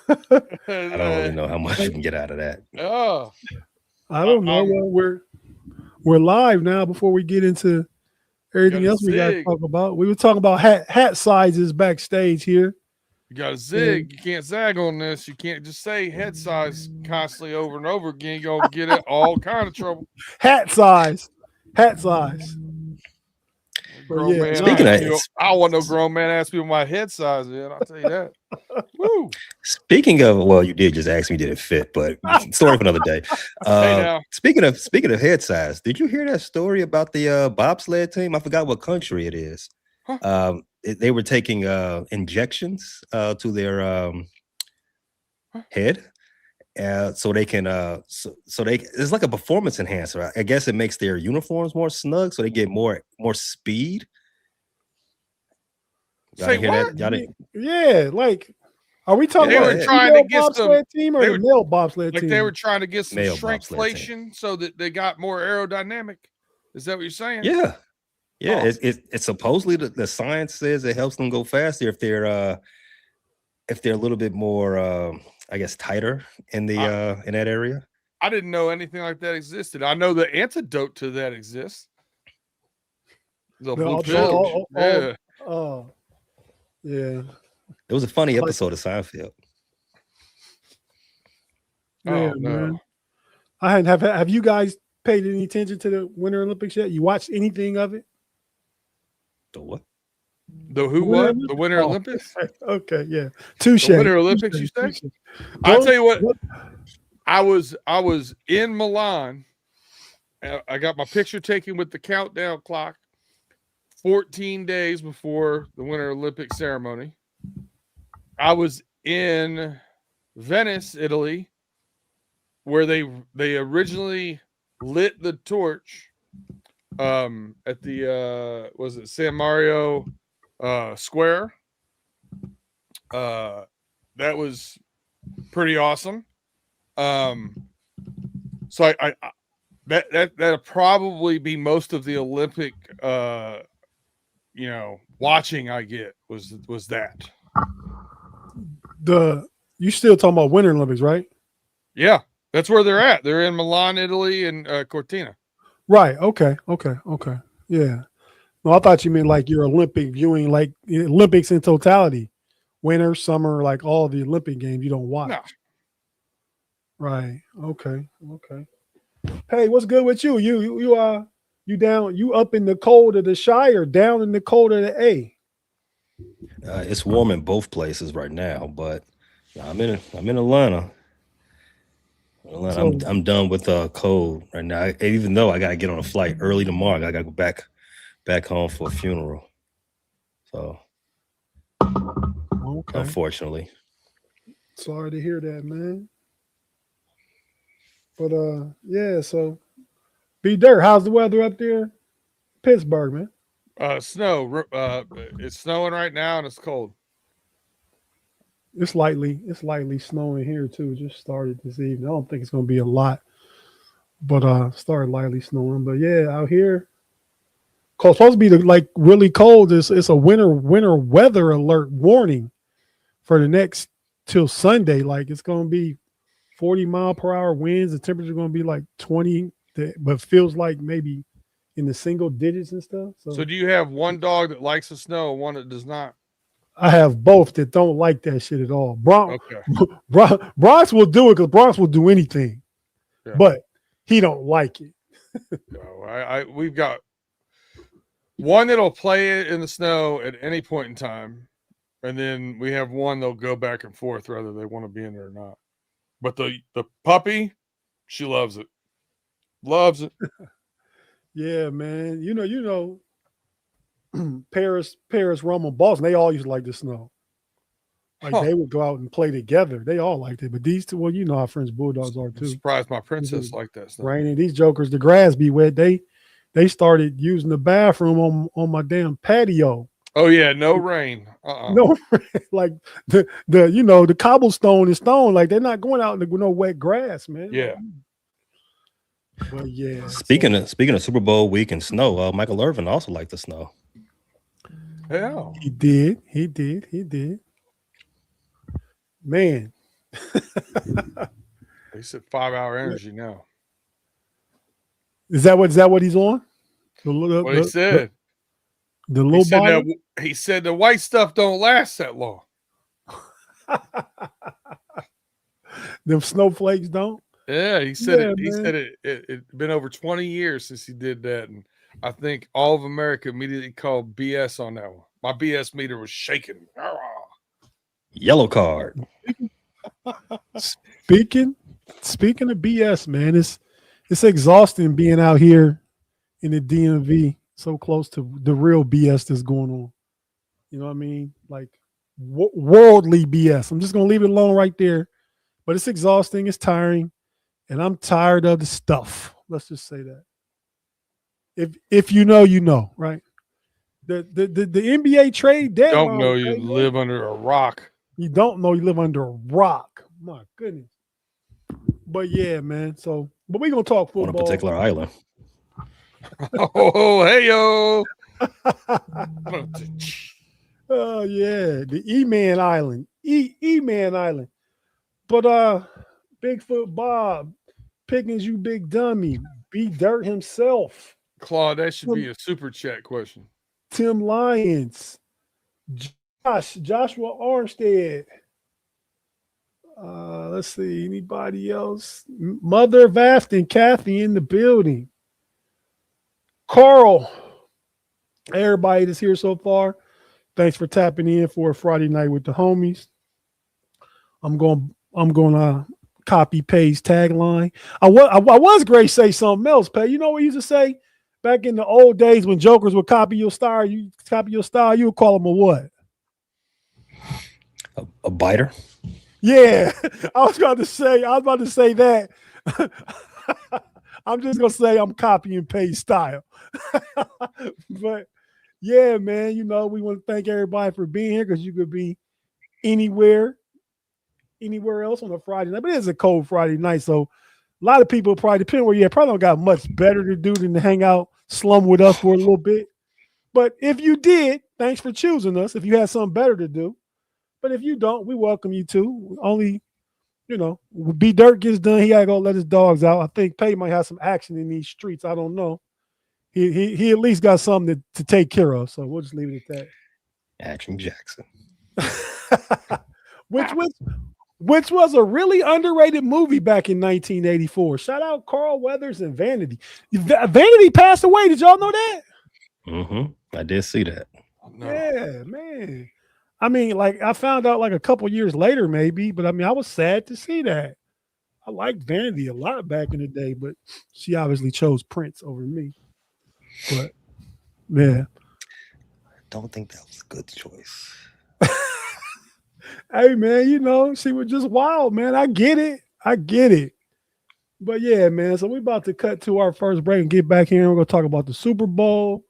I don't really know how much you can get out of that. Oh, I don't know. Well, we're live now. Before we get into everything else we got to talk about, we were talking about hat sizes backstage here. You got to zig. You can't zag on this. You can't just say head size constantly over and over again. You're gonna get it all kind of trouble. Hat size. Grown man, speaking of, I want no grown man ask me what my head size is. I'll tell you that. Woo. Speaking of, well, you did just ask me did it fit, but story for another day. Speaking of head size, did you hear that story about the bobsled team? I forgot what country it is. Huh? They were taking injections to their head. So they can it's like a performance enhancer. I guess it makes their uniforms more snug, so they get more speed. Y'all hear that? Yeah, like, are we talking about trying to get bobsled team or the male bobsled team? They were trying to get some shrinkflation so that they got more aerodynamic. Is that what you're saying? Yeah. It's supposedly the science says it helps them go faster if they're a little bit more I guess tighter in the in that area. I didn't know anything like that existed. I know the antidote to that exists. The blue pill. Yeah. It was a funny episode of Seinfeld. Yeah, man. Have you guys paid any attention to the Winter Olympics yet? You watched anything of it? The what? The who? What? The Winter Olympics? Okay, yeah. Touche. The Winter Olympics, you say? I'll tell you what. I was in Milan. I got my picture taken with the countdown clock 14 days before the Winter Olympic ceremony. I was in Venice, Italy, where they originally lit the torch at the was it San Mario Square. That was pretty awesome. So I that'll probably be most of the Olympic watching I get was that. You still talking about Winter Olympics, right? Yeah, that's where they're at. They're in Milan, Italy, and Cortina. Right. Okay. Yeah. No, I thought you meant like your Olympic viewing, like Olympics in totality, winter, summer, like all the Olympic games you don't watch. No. Right. Okay. Hey, what's good with you? You down? You up in the cold of the Shire, down in the cold of the A? It's warm in both places right now, but I'm in Atlanta. I'm done with cold right now. Even though I gotta get on a flight early tomorrow, I gotta go back home for a funeral. So, unfortunately, sorry to hear that, man. But yeah. So, B Dirt, how's the weather up there, Pittsburgh, man? Snow. It's snowing right now and it's cold. It's lightly snowing here too. Just started this evening. I don't think it's going to be a lot, but started lightly snowing. But yeah, out here, it's supposed to be like really cold. It's a winter weather alert warning for the next till Sunday. Like it's going to be 40-mile-per-hour winds. The temperature is going to be like 20, but feels like maybe in the single digits and stuff. So do you have one dog that likes the snow and one that does not? I have both that don't like that shit at all. Bronx will do it because Bronx will do anything, but he don't like it. No, we've got one that'll play it in the snow at any point in time, and then we have one that'll go back and forth whether they want to be in there or not. But the puppy, she loves it. Loves it. Yeah, man. You know. Paris, Rome, and Boston, they all used to like the snow. Like they would go out and play together. They all liked it. But these two, well, you know how French Bulldogs are too. I'm surprised my princess like that stuff. Raining. These jokers, the grass be wet. They started using the bathroom on my damn patio. Oh yeah, no rain. No rain. Like the cobblestone is stone. Like they're not going out with no wet grass, man. Yeah. But yeah. Speaking of Super Bowl week and snow, Michael Irvin also liked the snow. Yeah. He did. Man, He said 5-hour energy now. Is that what he's on? What he said. The little bottle? He said the white stuff don't last that long. Them snowflakes don't? Yeah, he said it been over 20 years since he did that. And I think all of America immediately called BS on that one. My BS meter was shaking. Yellow card. Speaking of BS, man, it's exhausting being out here in the DMV so close to the real BS that's going on. You know what I mean? Like worldly BS. I'm just going to leave it alone right there. But it's exhausting. It's tiring. And I'm tired of the stuff. Let's just say that. If you know, you know, right? The NBA trade deadline. Don't know you live under a rock. You don't know you live under a rock. My goodness. But yeah, man. So, but we're gonna talk football on a particular island. Oh, hey yo. Oh yeah, the E-Man Island. E-Man Island. But Bigfoot Bob, Pickens, you big dummy. B Dirt himself. Claude, that should be a super chat question. Tim Lyons. Joshua Armstead. Let's see, anybody else? Mother Vafton, Kathy in the building. Carl. Everybody that's here so far. Thanks for tapping in for a Friday night with the homies. I'm going to copy Pay's tagline. I was great to say something else, Pay. You know what he used to say? Back in the old days when jokers would copy your style, you would call them a what? A biter? Yeah. I was about to say that. I'm just going to say I'm copying Pay's style. But yeah, man, you know, we want to thank everybody for being here because you could be anywhere else on a Friday night. But it is a cold Friday night, so a lot of people probably, depending where you're at, probably don't got much better to do than to hang out, slum with us for a little bit. But if you did, thanks for choosing us if you had something better to do. But if you don't, we welcome you to. Only, you know, B Dirt gets done, he got to go let his dogs out. I think Pay might have some action in these streets. I don't know. He at least got something to take care of, so we'll just leave it at that. Action Jackson. Which was a really underrated movie back in 1984. Shout out Carl Weathers and Vanity. Vanity passed away. Did y'all know that? I did see that. No. Yeah, man. I mean, like I found out like a couple years later, maybe, but I mean, I was sad to see that. I liked Vanity a lot back in the day, but she obviously chose Prince over me. But yeah. I don't think that was a good choice. Hey, man, you know, she was just wild, man. I get it. But yeah, man, so we're about to cut to our first break and get back here. We're going to talk about the Super Bowl.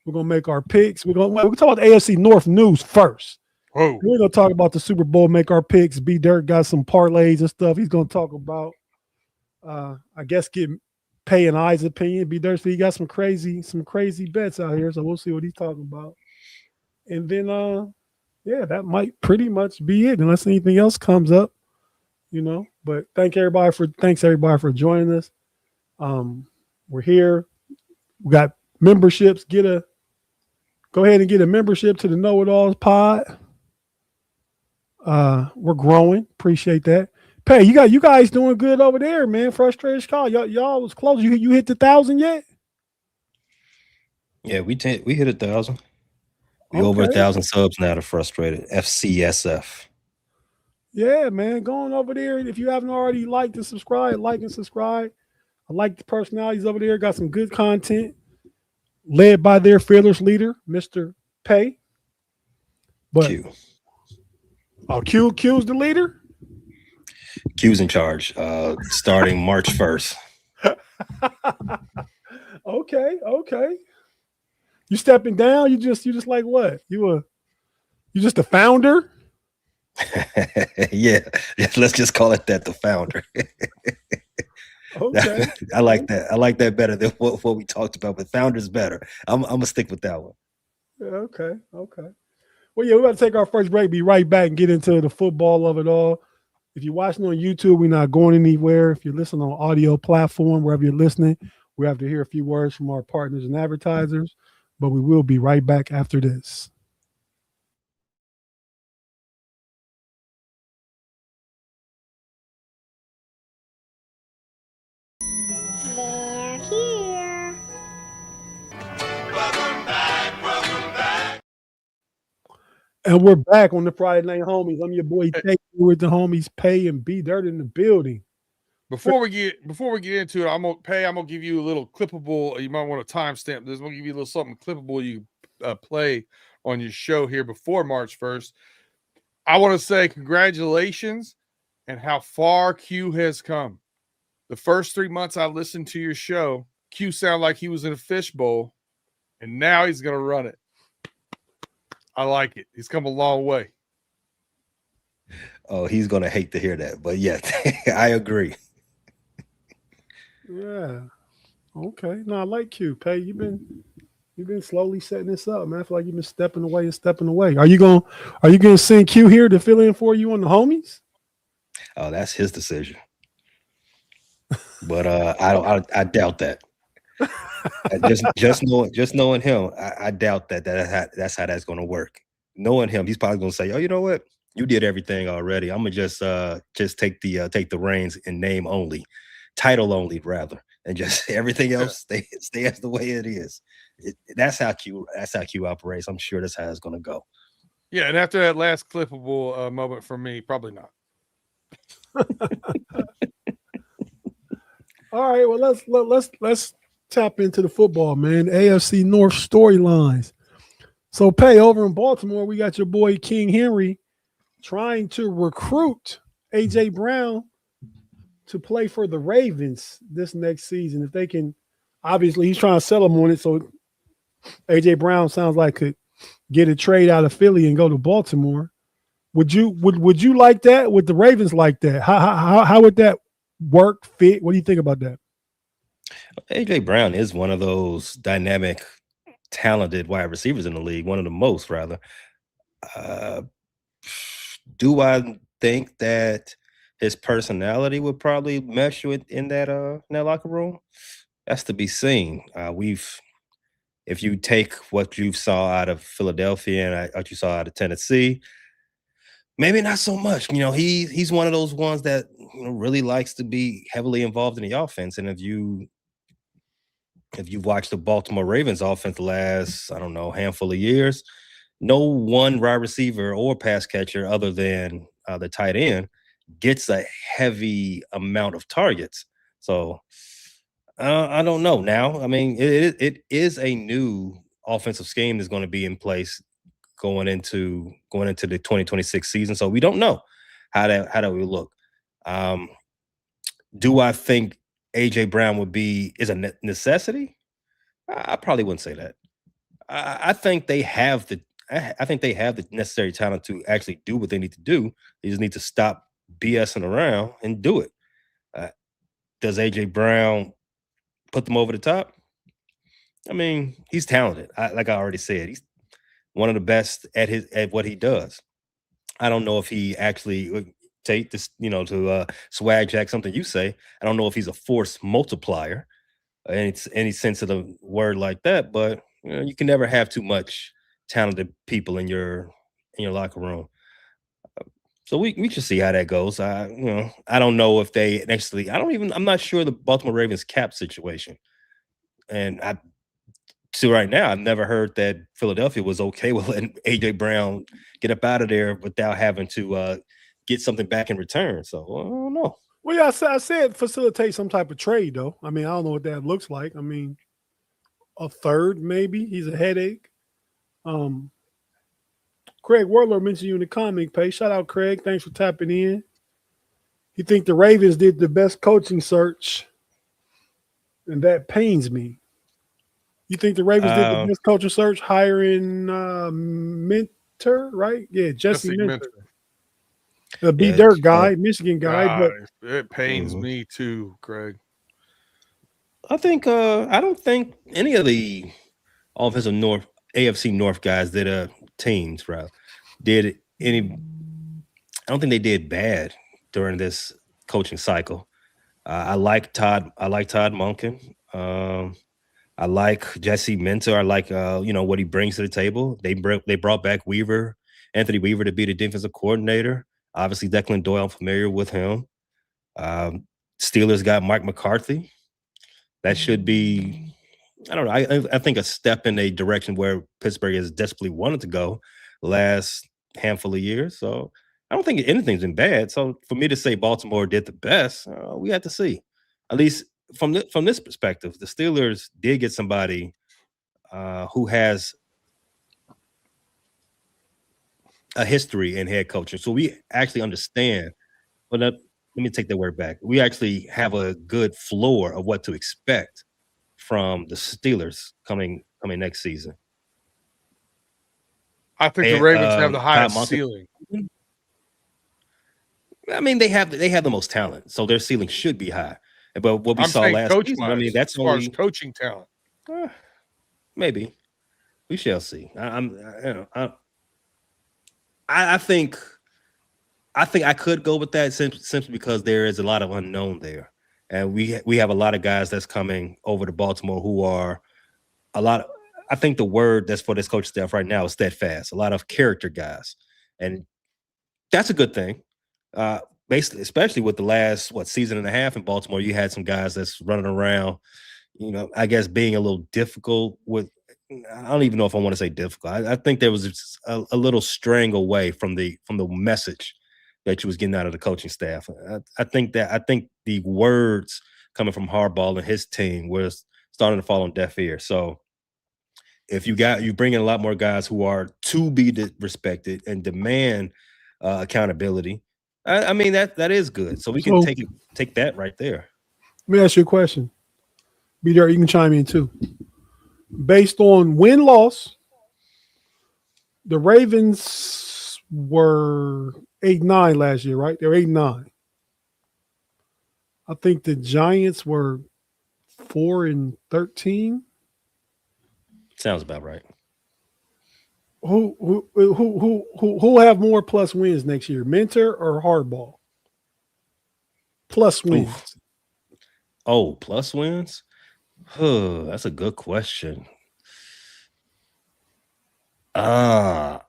We're going to make our picks. We're going to talk about the AFC North news first. Whoa. We're going to talk about the Super Bowl, make our picks. B Dirt got some parlays and stuff. He's going to talk about, I guess, Pay and I's opinion. B Dirt, he got some crazy bets out here, so we'll see what he's talking about. And then, yeah, that might pretty much be it, unless anything else comes up, you know. But thanks everybody for joining us. We're here. We got memberships. Go ahead and get a membership to the Know It Alls pod. We're growing. Appreciate that. Pay, you guys doing good over there, man. Frustrated call. Y'all was close. You hit the 1,000 yet? Yeah, we hit 1,000. We over 1,000 subs now to Frustrated. FCSF. Yeah, man. Going over there. If you haven't already liked and subscribed, like and subscribe. I like the personalities over there. Got some good content. Led by their fearless leader, Mr. Pay. But Q. Oh, Q's the leader? Q's in charge. Starting March 1st. Okay. You stepping down? You just like what? You just the founder? Yeah, let's just call it that, the founder. Okay. I like that. I like that better than what we talked about, but founder's better. I'm gonna stick with that one. Yeah, okay. Well, yeah, we're about to take our first break, be right back and get into the football of it all. If you're watching on YouTube, we're not going anywhere. If you're listening on audio platform, wherever you're listening, we have to hear a few words from our partners and advertisers, but we will be right back after this. They're here. Welcome back. And we're back on the Friday Night Homies. I'm your boy Tate with the homies Pay and B Dirt in the building. Before we get into it, I'm gonna give you a little clippable. You might want to timestamp this. I'm gonna give you a little something clippable you play on your show here before March 1st. I want to say congratulations and how far Q has come. The first 3 months I listened to your show, Q sounded like he was in a fishbowl, and now he's gonna run it. I like it. He's come a long way. Oh, he's gonna hate to hear that, but yeah, I agree. Yeah. Okay. No, I like Q. Pay, you've been slowly setting this up, man. I feel like you've been stepping away. Are you gonna send Q here to fill in for you on the homies? Oh, that's his decision. But I doubt that. just knowing him, I doubt that's how that's gonna work. Knowing him, he's probably gonna say, "Oh, you know what? You did everything already. I'm gonna just take the reins in name only, title only rather, and just everything else stay as the way it is." That's how Q operates. I'm sure that's how it's gonna go. Yeah, and after that last clippable moment from me, probably not. All right, well let's tap into the football, man. AFC North storylines. So Pay, over in Baltimore, we got your boy King Henry trying to recruit AJ Brown to play for the Ravens this next season. If they can, obviously he's trying to sell him on it. So AJ Brown sounds like could get a trade out of Philly and go to Baltimore. Would you like that? Would the Ravens like that? How would that work, fit? What do you think about that? AJ Brown is one of those dynamic, talented wide receivers in the league, one of the most, rather. Do I think that his personality would probably mesh in that locker room? That's to be seen. If you take what you saw out of Philadelphia and what you saw out of Tennessee, maybe not so much. He's one of those ones that really likes to be heavily involved in the offense. And if you've watched the Baltimore Ravens offense the last, I don't know, handful of years, no one wide receiver or pass catcher other than the tight end gets a heavy amount of targets. So I don't know now. I mean, it is a new offensive scheme that's going to be in place going into the 2026 season. So we don't know how that will look. Do I think AJ Brown is a necessity? I probably wouldn't say that. I think they have the necessary talent to actually do what they need to do. They just need to stop BSing around and do it. Does AJ Brown put them over the top? I mean, he's talented. Like I already said, he's one of the best at what he does. I don't know if he actually Tate this, to swag jack something you say. I don't know if he's a force multiplier, any sense of the word like that. But you can never have too much talented people in your locker room. So we should see how that goes. I don't know if they actually. I'm not sure the Baltimore Ravens cap situation, and to right now, I've never heard that Philadelphia was okay with letting AJ Brown get up out of there without having to get something back in return. So I don't know. Well, yeah, I said facilitate some type of trade, though. I mean, I don't know what that looks like. I mean, a third maybe. He's a headache. Craig Warler mentioned you in the comic page. Shout out, Craig. Thanks for tapping in. You think the Ravens did the best coaching search, and that pains me. You think the Ravens did the best coaching search, hiring Minter, right? Yeah, Jesse Minter. The B-Dirt guy, Michigan guy. But it pains me too, Craig. I don't think any of the offensive AFC North guys teams, right, did any. I don't think they did bad during this coaching cycle. I like Todd Monken. I like Jesse Minter. I like what he brings to the table. They brought back Anthony Weaver, to be the defensive coordinator. Obviously, Declan Doyle, I'm familiar with him. Steelers got Mike McCarthy. That should be, I don't know. I think a step in a direction where Pittsburgh has desperately wanted to go the last handful of years. So I don't think anything's been bad. So for me to say Baltimore did the best, we have to see. At least from this perspective, the Steelers did get somebody who has a history in head coaching. So we actually understand. But let me take that word back. We actually have a good floor of what to expect from the Steelers coming next season. I think the Ravens have the highest ceiling. I mean, they have the most talent, so their ceiling should be high. But what we saw last season, I mean, that's as far as coaching talent. Maybe we shall see. I think I could go with that simply because there is a lot of unknown there, and we have a lot of guys that's coming over to Baltimore who are a lot of, I think the word that's for this coach staff right now is steadfast. A lot of character guys, and that's a good thing. Basically, especially with the last season and a half in Baltimore, you had some guys that's running around, I guess being a little difficult with. I don't even know if I want to say difficult. I think there was a little straying away from the message that you was getting out of the coaching staff. I think the words coming from Harbaugh and his team was starting to fall on deaf ears. So if you bring in a lot more guys who are to be respected and demand accountability, I mean that is good. So we can take that right there. Let me ask you a question. Be there, you can chime in too. Based on win-loss, the Ravens were 8-9 last year, right? They were 8-9. I think the Giants were 4-13. Sounds about right. Who have more plus wins next year, Minter or Harbaugh? Plus wins. Oof. Oh, plus wins? That's a good question. I'm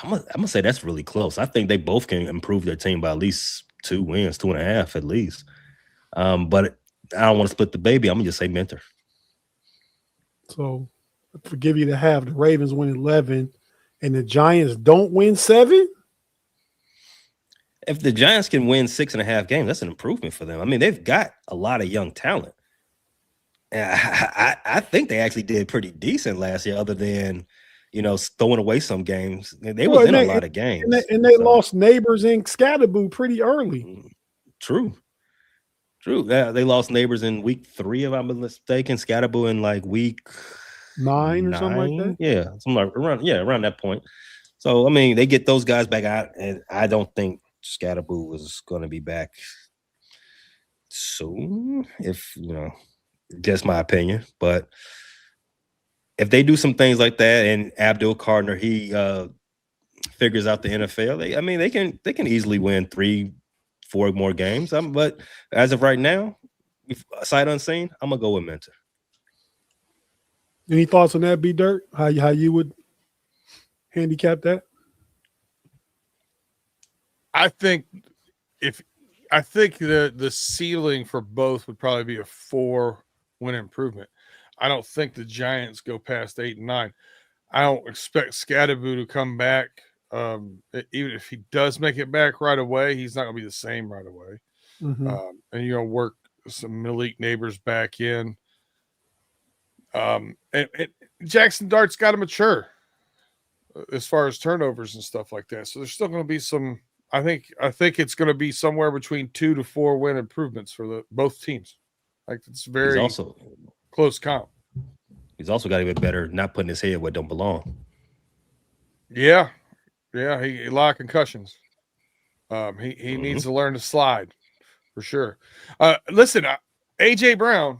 gonna say that's really close. I think they both can improve their team by at least 2 wins, 2.5 at least. But I don't want to split the baby. I'm gonna just say Minter. So I forgive you to have the Ravens win 11 and the Giants don't win 7. If the Giants can win 6.5 games, that's an improvement for them. I mean, they've got a lot of young talent. I think they actually did pretty decent last year, other than throwing away some games. They was in a lot of games, and they lost Neighbors and Scatterboo pretty early. True. They lost Neighbors in week 3, if I'm mistaken. Scatterboo in like week 9 or something like that. Yeah, around that point. So I mean, they get those guys back out, and I don't think Scatterboo is going to be back soon. If just my opinion, but if they do some things like that, and Abdul Gardner he figures out the NFL, they can easily win 3-4 more games. But as of right now, sight unseen, I'm gonna go with Minter. Any thoughts on that, B Dirt? How you would handicap that? I think the ceiling for both would probably be a 4-win improvement. I don't think the Giants go past 8-9. I don't expect Scatterboo to come back. Even if he does make it back right away, he's not going to be the same right away. Mm-hmm. And work some Malik Neighbors back in. And Jackson Dart's got to mature as far as turnovers and stuff like that. So there's still going to be some. I think it's going to be somewhere between 2 to 4 win improvements for both teams. Like it's very close count. He's also got to get better not putting his head where it don't belong. Yeah, he a lot of concussions. He needs to learn to slide for sure. Listen, AJ Brown,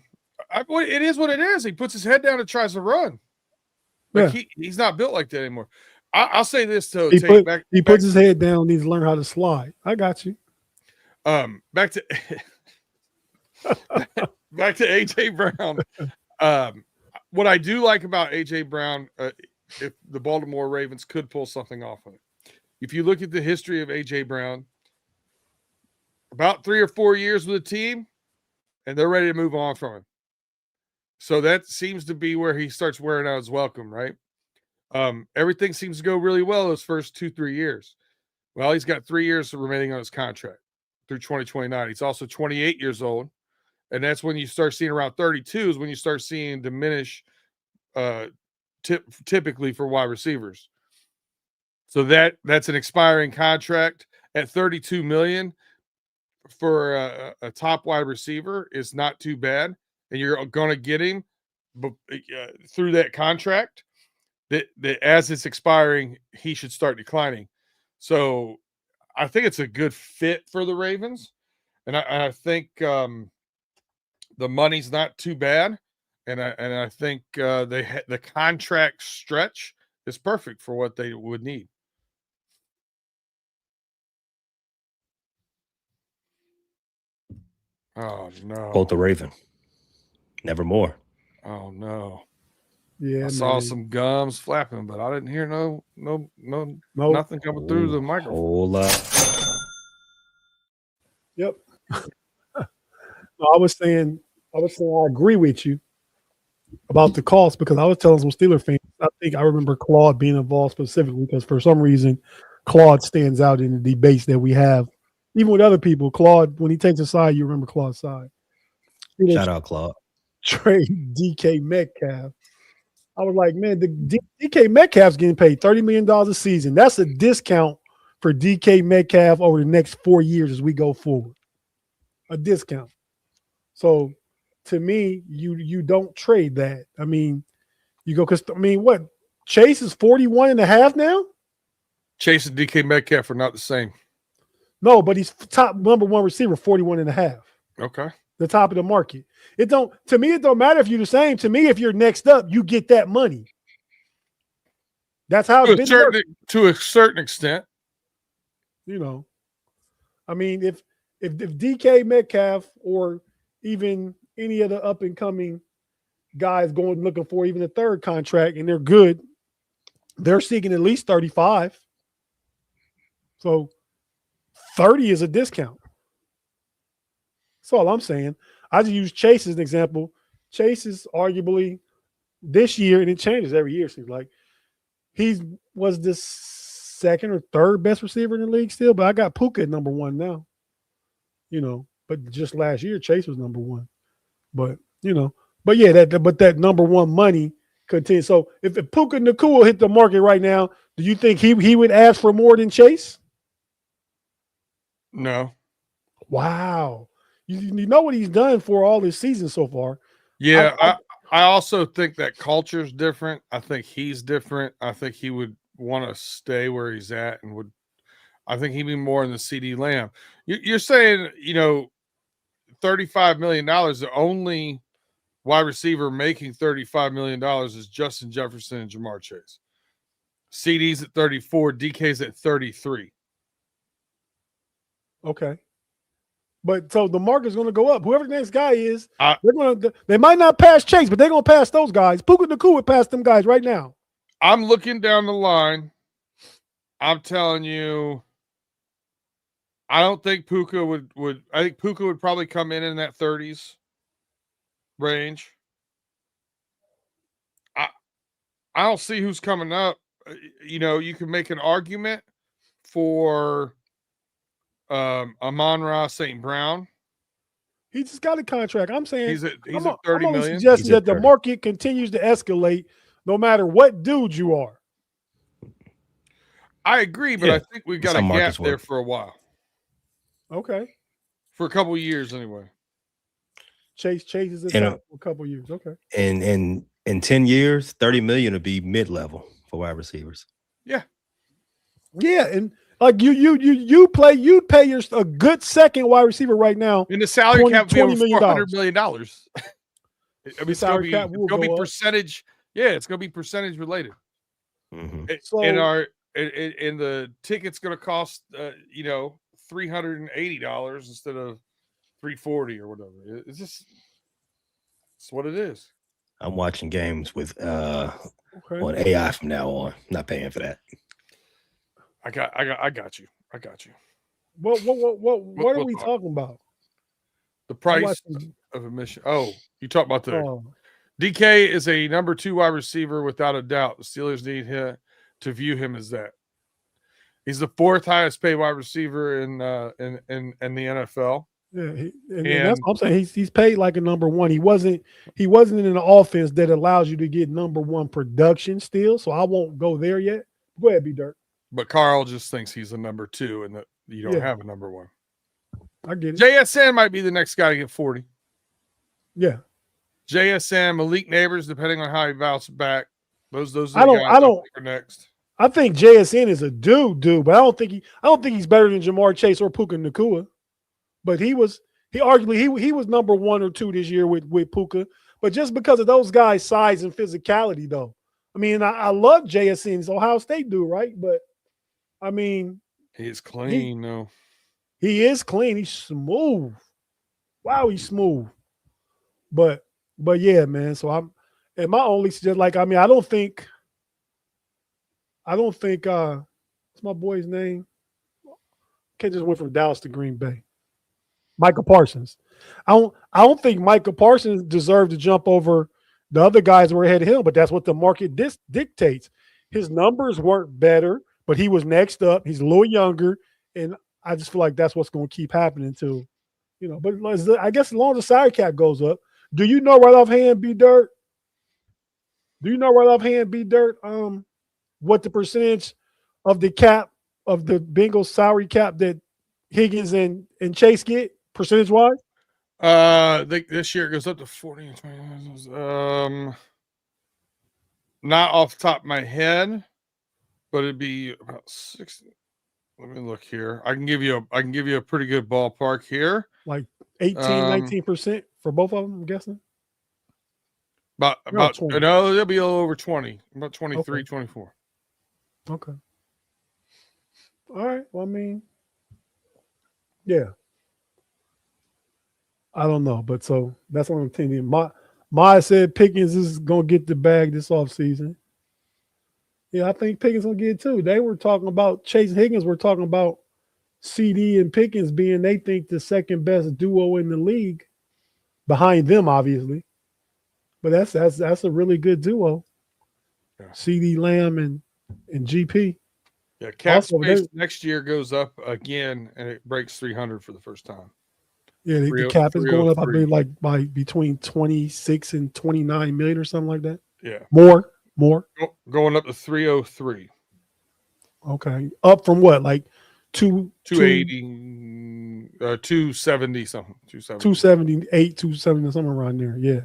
it is what it is. He puts his head down and tries to run. Like he's not built like that anymore. I'll say this though. He puts his head down. Needs to learn how to slide. I got you. Back to AJ Brown. What I do like about AJ Brown, if the Baltimore Ravens could pull something off of it, if you look at the history of AJ Brown, about 3 or 4 years with the team, and they're ready to move on from him. So that seems to be where he starts wearing out his welcome, right? Everything seems to go really well those first 2-3 years. Well, he's got 3 years remaining on his contract through 2029. He's also 28 years old. And that's when you start seeing around 32 is when you start seeing diminish typically for wide receivers. So that's an expiring contract at $32 million for a top wide receiver is not too bad. And you're going to get him through that contract that as it's expiring, he should start declining. So I think it's a good fit for the Ravens. And I think the money's not too bad. And I think the contract stretch is perfect for what they would need. Oh, no. Quote the Raven. Nevermore. Oh, no. Yeah, I saw some gums flapping, but I didn't hear no nothing coming through the microphone. Whole lot. Yep. No, I was saying I agree with you about the cost because I was telling some Steeler fans. I think I remember Claude being involved specifically because for some reason Claude stands out in the debates that we have. Even with other people, Claude, when he takes a side, you remember Claude's side. Shout out, Claude. Trade DK Metcalf. I was like, man, the DK Metcalf's getting paid $30 million a season. That's a discount for DK Metcalf over the next 4 years as we go forward. A discount. So to me, you don't trade that. I mean, you go because what? Chase is 41.5 now? Chase and DK Metcalf are not the same. No, but he's top number one receiver, 41.5. Okay. The top of the market. It don't matter if you're the same. To me, if you're next up, you get that money. That's how it's been to a certain extent. You know. I mean, if DK Metcalf or even any of the up and coming guys going looking for even a third contract and they're good, they're seeking at least 35. So 30 is a discount. That's all I'm saying. I just use Chase as an example. Chase is arguably this year, and it changes every year, seems like. He was the second or third best receiver in the league still, but I got Puka at number one now. You know, but just last year, Chase was number one. But, you know, but yeah, that number one money continues. So if Puka Nacua hit the market right now, do you think he would ask for more than Chase? No. Wow. You know what he's done for all this season so far. Yeah, I also think that culture's different. I think he's different. I think he would want to stay where he's at and I think he'd be more in the CD Lamb. You're saying, you know, $35 million, the only wide receiver making $35 million is Justin Jefferson and Jamar Chase. CD's at 34, DK's at 33. Okay. But so the market's going to go up. Whoever the next guy is, they might not pass Chase, but they're going to pass those guys. Puka Nacua would pass them guys right now. I'm looking down the line. I'm telling you, I don't think Puka would. I think Puka would probably come in that 30s range. I don't see who's coming up. You know, you can make an argument for Amon-Ra St. Brown. He just got a contract. I'm saying he's at 30 million. Suggesting that the market continues to escalate no matter what dude you are. I agree, but I think we've got a gap there for a while. Okay. For a couple of years anyway. Chase is at top for a couple of years. Okay. And in 10 years, 30 million would be mid-level for wide receivers. Yeah. Yeah, and like you'd pay a good second wide receiver right now. In the salary cap, $20 million. $400 million. I mean, it's going to be percentage. Yeah, it's going to be percentage related. Mm-hmm. And the ticket's going to cost, $380 instead of $340 or whatever. It's just it's what it is. I'm watching games with Okay. on AI from now on. Not paying for that. I got you. I got you. What are we talk. talking about? The price watching- of admission. Oh, you talk about the Oh, DK is a number 2 wide receiver without a doubt. The Steelers need him to view him as that. He's the 4th highest paid wide receiver in the NFL. yeah, and that's what I'm saying. He's paid like a number 1. He wasn't in an offense that allows you to get number 1 production still. So I won't go there yet. Go ahead, B Dirt. But Carl just thinks he's a number 2 and that you don't Yeah. have a number 1. I get it. JSN might be the next guy to get 40. Yeah. JSN, Malik Neighbors, depending on how he bounces back. Those are the I guys don't for next. I think JSN is a dude, but I don't think he's better than Jamar Chase or Puka Nacua. But he arguably he was number 1 or 2 this year with Puka. But just because of those guys' size and physicality, though. I mean, I love JSN. He's Ohio State dude, right? But I mean, He's clean, though. he is clean. He's smooth. Wow, he's smooth. But yeah, man. So my only suggest, like, I mean, I don't think what's my boy's name? Kid just went from Dallas to Green Bay. Micah Parsons. I don't think Micah Parsons deserved to jump over the other guys who were ahead of him, but that's what the market dictates. His numbers weren't better, but he was next up. He's a little younger, and I just feel like that's what's going to keep happening too. But I guess as long as the salary cap goes up. Do you know right offhand, B Dirt? What the percentage of the cap of the Bengals salary cap that Higgins and Chase get percentage wise? This year it goes up to 40. Not off the top of my head, but it'd be about 60. Let me look here. I can give you a pretty good ballpark here. Like 18, 19% for both of them, I'm guessing. About 20. No, they'll be a little over 20. About 23, Okay. 24. Okay. All right. Well, I mean, yeah. I don't know, but so that's what I'm thinking. My said Pickens is gonna get the bag this offseason. Yeah, I think Pickens will get it too. They were talking about Chase and Higgins were talking about CD and Pickens being, they think, the second best duo in the league, behind them, obviously. But that's a really good duo. Yeah. CD Lamb and GP. Yeah, cap Also, space next year goes up again, and it breaks 300 for the first time. Yeah, the cap is going up, I believe, like by between 26 and 29 million or something like that. Yeah, more going up to 303. Okay, up from what, like 280, 270 something, 278, 270, somewhere around there. Yeah.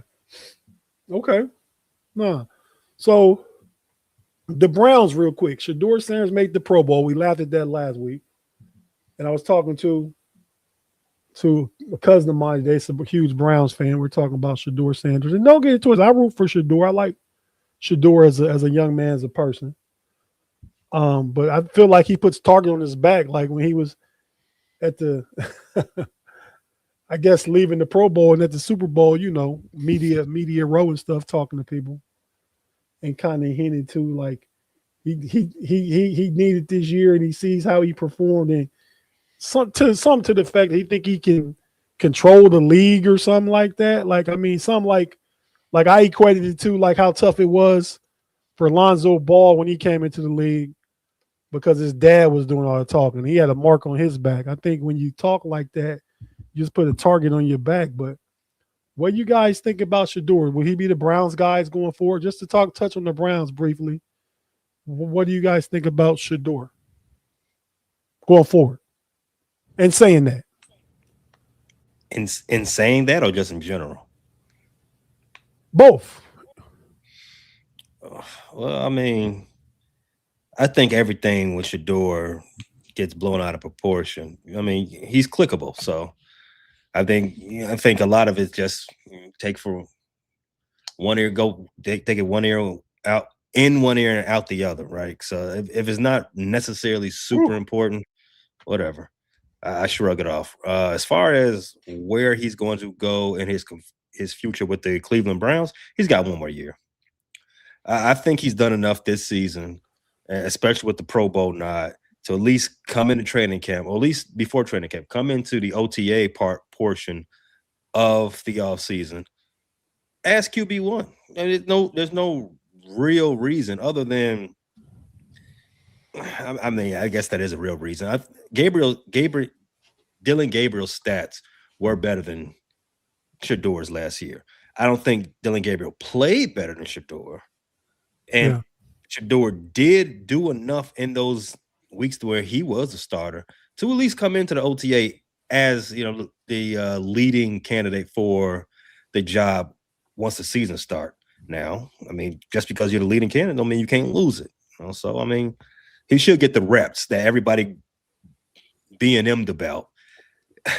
Okay. Nah. So the Browns, real quick. Shedeur Sanders made the Pro Bowl. We laughed at that last week, and I was talking to a cousin of mine. They're a huge Browns fan. We're talking about Shedeur Sanders, and don't get it twisted. I root for Shedeur. I like Shedeur as a young man, as a person. But I feel like he puts target on his back, like when he was at the, I guess, leaving the Pro Bowl and at the Super Bowl, media row and stuff, talking to people, and kind of hinted to like he needed this year, and he sees how he performed, and some to the fact that he think he can control the league or something like that. Like, I mean, something like I equated it to like how tough it was for Lonzo Ball when he came into the league, because his dad was doing all the talking. He had a mark on his back. I think when you talk like that, you just put a target on your back. But what do you guys think about Shedeur? Will he be the Browns guys going forward? Just to touch on the Browns briefly, what do you guys think about Shedeur going forward? And saying that. In saying that, or just in general? Both. Well, I mean, I think everything with Shedeur gets blown out of proportion. I mean, he's clickable, so I think a lot of it just take for one ear, take it one ear out, in one ear and out the other, right? So if it's not necessarily super important, whatever. I shrug it off. As far as where he's going to go in his future with the Cleveland Browns, he's got one more year. I think he's done enough this season, especially with the Pro Bowl nod, to at least come into training camp, or at least before training camp, come into the OTA portion of the offseason as QB1. And there's no real reason other than, I mean, I guess that is a real reason. Dylan Gabriel's stats were better than Shadour's last year. I don't think Dylan Gabriel played better than Shadour. And Shadour did do enough in those weeks to where he was a starter to at least come into the OTA as, the leading candidate for the job once the season start. Now, I mean, just because you're the leading candidate don't mean you can't lose it. So, I mean, he should get the reps that everybody B&M'd about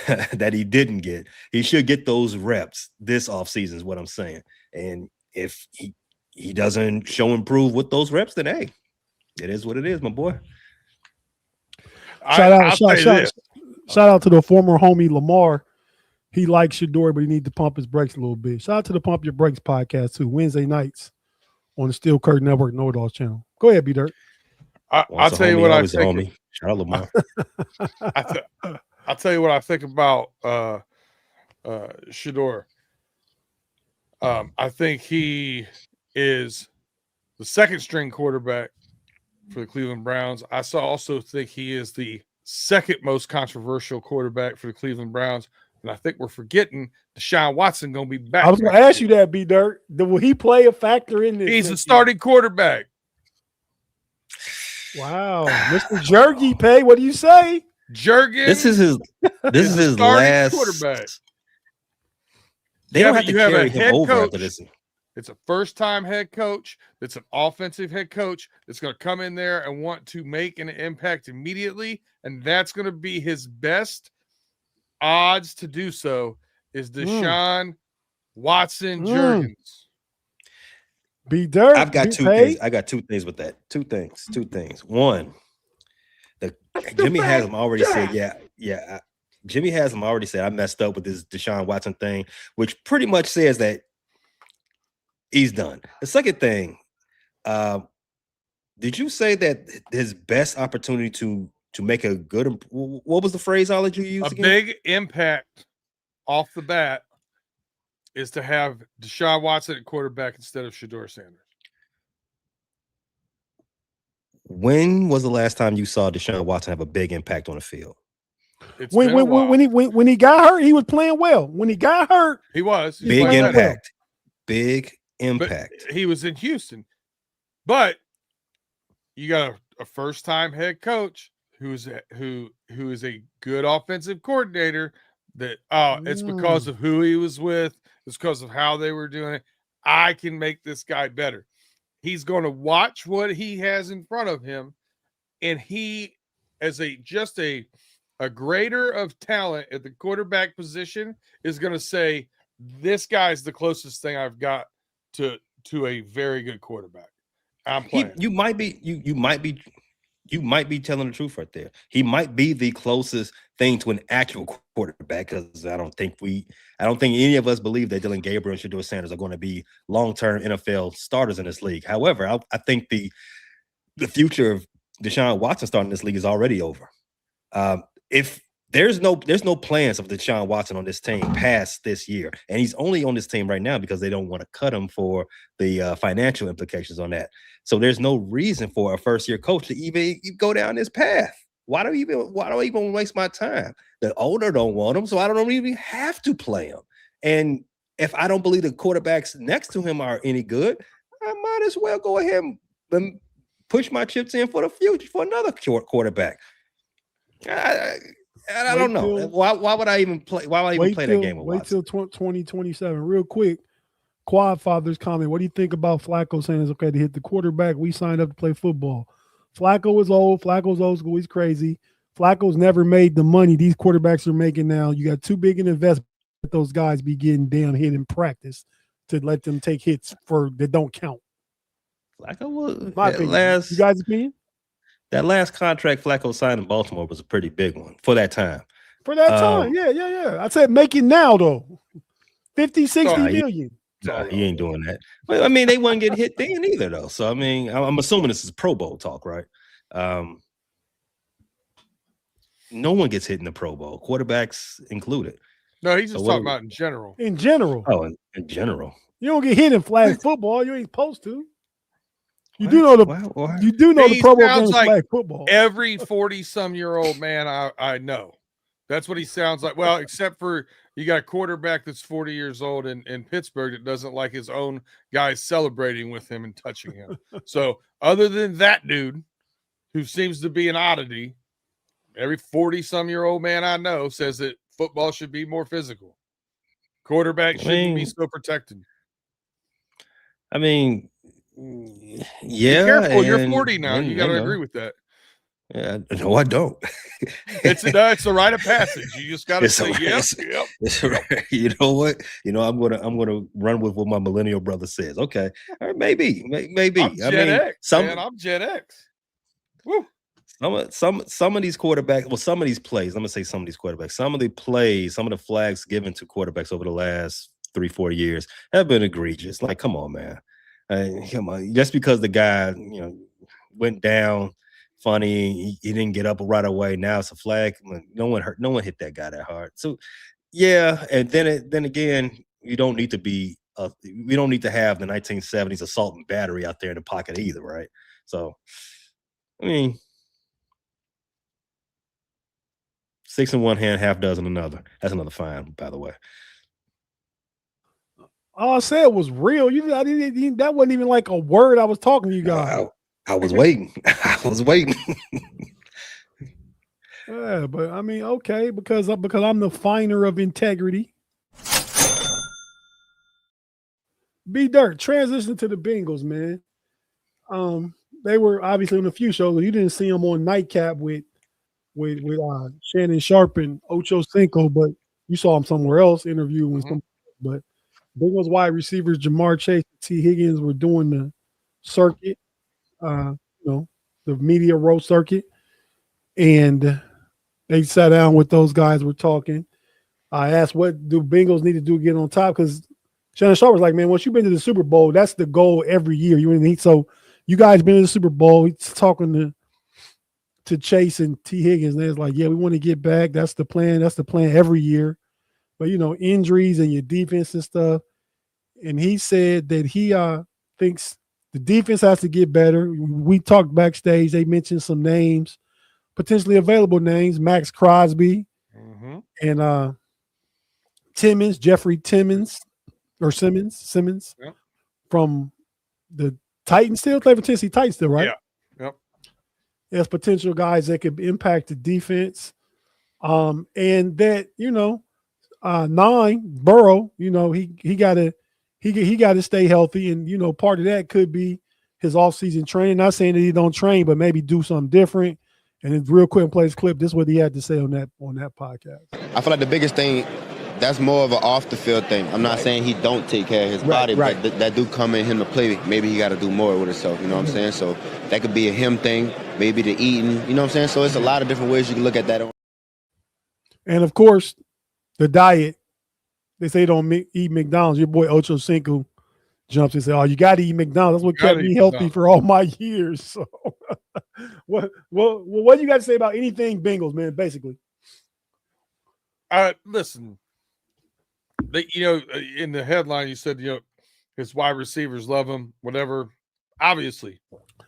that he didn't get. He should get those reps this offseason is what I'm saying. And if he doesn't show improve with those reps, then hey, it is what it is, my boy. Shout out to the former homie Lamar. He likes Shadour, but he needs to pump his brakes a little bit. Shout out to the Pump Your Brakes podcast too, Wednesday nights on the Steel Curtain Network Know It All channel. Go ahead, B Dirt. I'll tell you what I think. Shout out Lamar. I'll tell you what I think about Shadour. I think he is the second string quarterback for the Cleveland Browns. I also think he is the second most controversial quarterback for the Cleveland Browns. And I think we're forgetting Deshaun Watson going to be back. I was going to ask you that, B Dirt. Will he play a factor in this? He's a starting quarterback. Wow. Mr. Jergy Pay, what do you say? Jurgen. This is his last quarterback. They don't have to carry him over after this. It's a first-time head coach. It's an offensive head coach that's going to come in there and want to make an impact immediately, and that's going to be his best odds to do so is Deshaun Watson Jurgens. B Dirt. I've got two things. I got two things with that. Two things. One, Jimmy Haslam already said, Jimmy Haslam already said I messed up with this Deshaun Watson thing, which pretty much says that he's done. The second thing, did you say that his best opportunity to make a good, what was the phraseology you used again? Big impact off the bat is to have Deshaun Watson at quarterback instead of Shadour Sanders. When was the last time you saw Deshaun Watson have a big impact on the field? When he got hurt, he was playing well. When he got hurt, he was big impact. Big impact. But he was in Houston, but you got a first-time head coach who is a good offensive coordinator. That it's because of who he was with. It's because of how they were doing it. I can make this guy better. He's going to watch what he has in front of him, and he, as a grader of talent at the quarterback position, is going to say, "This guy's the closest thing I've got to a very good quarterback." I'm playing. You might be telling the truth right there. He might be the closest thing to an actual quarterback, because I don't think any of us believe that Dylan Gabriel and Shadour Sanders are going to be long-term NFL starters in this league. However, I think the future of Deshaun Watson starting this league is already over. If there's no plans of Deshaun Watson on this team past this year, and he's only on this team right now because they don't want to cut him for the financial implications on that. So there's no reason for a first-year coach to even go down this path. Why do I even waste my time? The owner don't want him, so I don't even have to play him. And if I don't believe the quarterbacks next to him are any good, I might as well go ahead and push my chips in for the future for another quarterback. I don't know. Why would I even play? Why would I even play that game? Wait till 2027. Real quick. Quad Father's comment. What do you think about Flacco saying it's okay to hit the quarterback? We signed up to play football. Flacco is old. Flacco's old school. He's crazy. Flacco's never made the money these quarterbacks are making now. You got too big an investment. Those guys be getting down hit in practice to let them take hits that don't count. Flacco was my opinion. You guys' opinion? That last contract Flacco signed in Baltimore was a pretty big one for that time. For that time, yeah. I said make it now, though. 50, 60 million. Nah, he ain't doing that. But I mean, they wouldn't get hit then either, though. So I mean, I'm assuming this is Pro Bowl talk, right? No one gets hit in the Pro Bowl, quarterbacks included. No, he's just talking about in general. In general. Oh, in general. You don't get hit in flag football. You ain't supposed to. You do know the you do know the Pro Bowl game is flag football. Every 40-some-year-old man I know. That's what he sounds like. Well, except for you got a quarterback that's 40 years old in Pittsburgh that doesn't like his own guys celebrating with him and touching him. So other than that dude, who seems to be an oddity, every 40-some-year-old man I know says that football should be more physical. Quarterback shouldn't be so protected. I mean, yeah. Be careful, you're 40 now. You got to agree with that. Yeah, no, I don't. It's a rite of passage. You just got to say, yep. You know what? I'm gonna run with what my millennial brother says. Okay, or maybe. I'm Gen X. I'm Gen X. Woo. Some of these quarterbacks, well, some of these plays. I'm gonna say some of these quarterbacks. Some of the plays, some of the flags given to quarterbacks over the last 3-4 years have been egregious. Like, come on, man. Come on. Just because the guy, went down. Funny, he didn't get up right away. Now it's a flag. No one hit that guy that hard. So, yeah, and then again, you don't need to be. We don't need to have the 1970s assault and battery out there in the pocket either, right? So, I mean, 6 in one hand, half dozen another. That's another fine, by the way. All I said was real. That wasn't even like a word I was talking to you guys. I was waiting. Yeah, but I mean, okay, because I'm the finer of integrity. B Dirt, transition to the Bengals, man. They were obviously on a few shows. You didn't see them on Nightcap with Shannon Sharp and Ocho Cinco, but you saw them somewhere else interviewing some. But Bengals wide receivers Jamar Chase and T. Higgins were doing the circuit. The media row circuit, and they sat down with those guys. Were talking. I asked, "What do Bengals need to do to get on top?" Because Shannon Sharp was like, "Man, once you've been to the Super Bowl, that's the goal every year. So you guys been to the Super Bowl." He's talking to Chase and T. Higgins, and they're like, "Yeah, we want to get back. That's the plan. That's the plan every year." But injuries and your defense and stuff. And he said that he thinks the defense has to get better. We talked backstage. They mentioned some names, potentially available names, Max Crosby and Timmons, Jeffrey Timmons or Simmons from the Titans still, play for Tennessee Titans still, right? Yeah. Yep. There's potential guys that could impact the defense. And that, 9, Burrow, he got to stay healthy, and part of that could be his offseason training. Not saying that he don't train, but maybe do something different. And then real quick, play this clip. This is what he had to say on that podcast. I feel like the biggest thing, that's more of an off the field thing. I'm not saying he don't take care of his body, but that do come in him to play. Maybe he got to do more with himself. You know what I'm saying? So that could be a him thing. Maybe the eating. You know what I'm saying? So it's a lot of different ways you can look at that. And of course, the diet. They say don't eat McDonald's. Your boy Ocho Cinco jumps and says, "Oh, you got to eat McDonald's. That's what kept me healthy for all my years." So, what do you got to say about anything Bengals, man? Basically, listen. In the headline, you said his wide receivers love him. Whatever. Obviously,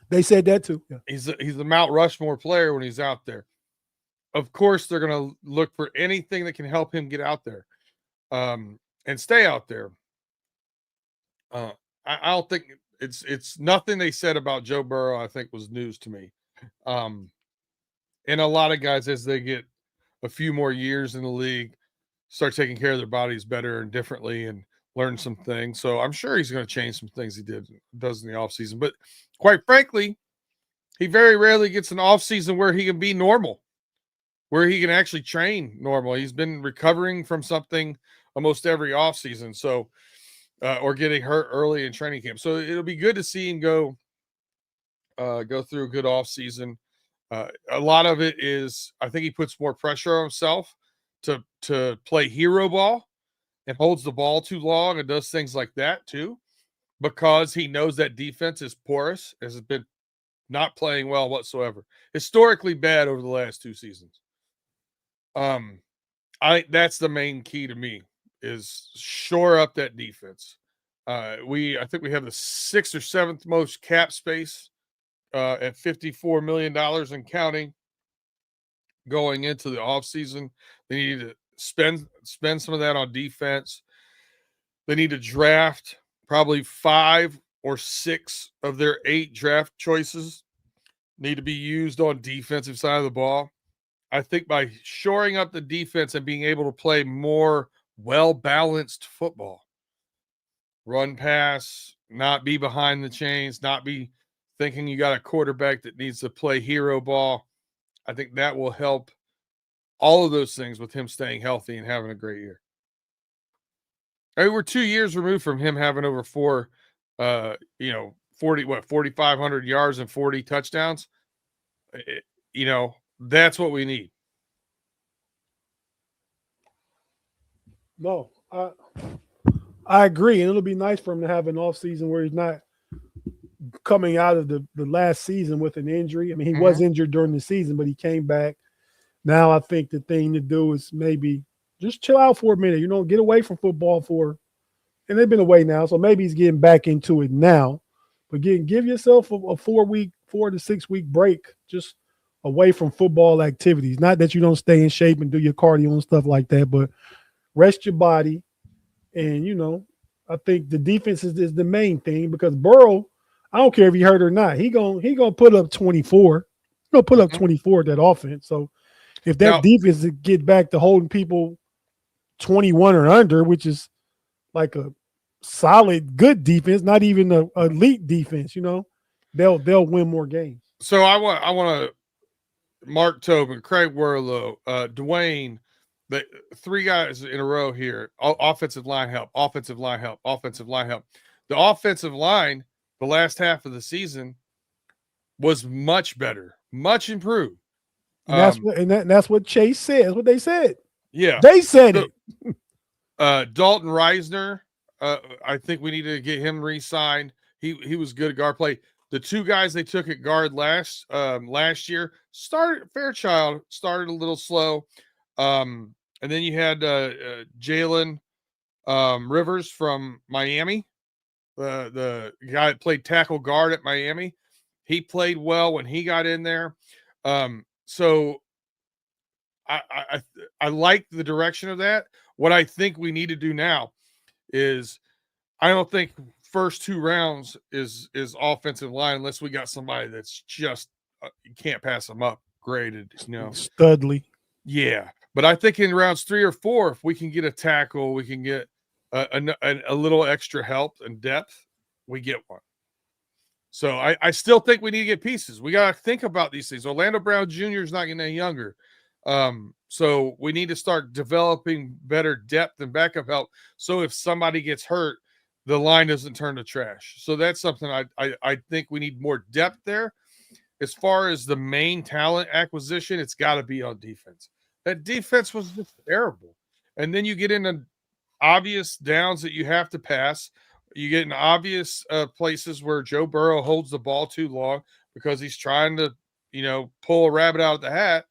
they said that too. Yeah. He's a Mount Rushmore player when he's out there. Of course, they're going to look for anything that can help him get out there. And stay out there. I don't think it's nothing they said about Joe Burrow, I think, was news to me. And a lot of guys, as they get a few more years in the league, start taking care of their bodies better and differently and learn some things. So I'm sure he's going to change some things he does in the offseason. But quite frankly, he very rarely gets an offseason where he can be normal, where he can actually train normal. He's been recovering from something almost every offseason, so or getting hurt early in training camp. So it'll be good to see him go through a good offseason. A lot of it is, I think he puts more pressure on himself to play hero ball and holds the ball too long and does things like that too, because he knows that defense is porous, has been not playing well whatsoever. Historically bad over the last 2 seasons. That's the main key to me, is shore up that defense. I think we have the 6th or 7th most cap space at $54 million and counting going into the offseason. They need to spend some of that on defense. They need to draft probably 5 or 6 of their 8 draft choices need to be used on defensive side of the ball. I think by shoring up the defense and being able to play more well-balanced football, run pass, not be behind the chains, not be thinking you got a quarterback that needs to play hero ball, I think that will help all of those things with him staying healthy and having a great year. I mean, we're 2 years removed from him having over 4,500 yards and 40 touchdowns. That's what we need. No, I agree. And it'll be nice for him to have an offseason where he's not coming out of the last season with an injury. I mean, he was injured during the season, but he came back. Now I think the thing to do is maybe just chill out for a minute, get away from football and they've been away now. So maybe he's getting back into it now, but give yourself a 4 to 6 week break, just away from football activities. Not that you don't stay in shape and do your cardio and stuff like that, but rest your body. And, I think the defense is the main thing, because Burrow, I don't care if he hurt or not, he gonna put up 24. He's gonna put up 24 at that offense. So if that defense get back to holding people 21 or under, which is like a solid, good defense, not even an elite defense, they'll win more games. So I want to Mark Tobin, Craig Werlow, Dwayne, the 3 guys in a row here. Offensive line help, offensive line help, offensive line help. The offensive line, the last half of the season, was much better, much improved. And that's what Chase said. That's what they said. Yeah, they said it. Dalton Reisner, I think we need to get him re-signed. He was good at guard play. The 2 guys they took at guard last year Fairchild started a little slow, and then you had Jalen Rivers from Miami, the guy that played tackle guard at Miami. He played well when he got in there. So I like the direction of that. What I think we need to do now is, I don't think first 2 rounds is offensive line unless we got somebody that's just you can't pass them up graded, Studley. Yeah, but I think in rounds 3 or 4, if we can get a tackle, we can get a little extra help and depth, we get one. So I still think we need to get pieces. We got to think about these things. Orlando Brown Jr. is not getting any younger. So we need to start developing better depth and backup help. So if somebody gets hurt, the line doesn't turn to trash. So that's something I think we need more depth there. As far as the main talent acquisition, it's got to be on defense. That defense was just terrible. And then you get into obvious downs that you have to pass. You get in obvious places where Joe Burrow holds the ball too long because he's trying to, pull a rabbit out of the hat.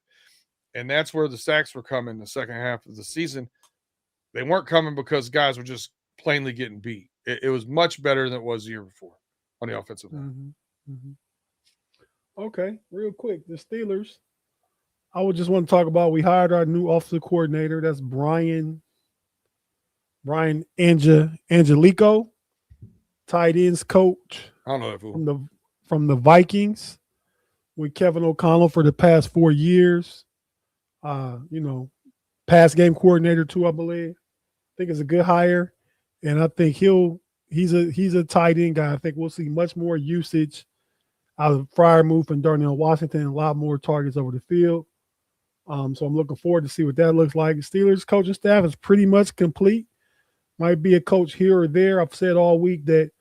And that's where the sacks were coming the second half of the season. They weren't coming because guys were just plainly getting beat. It was much better than it was the year before on the offensive line. Okay, real quick, the Steelers. I would just want to talk about, we hired our new offensive coordinator. That's Brian Angelico, tight ends coach. I don't know if from the Vikings, with Kevin O'Connell for the past 4 years. Pass game coordinator too, I believe. I think it's a good hire, and I think he's a tight end guy. I think we'll see much more usage out of Freiermuth and Darnell Washington, a lot more targets over the field. So I'm looking forward to see what that looks like. The Steelers coaching staff is pretty much complete. Might be a coach here or there. I've said all week that,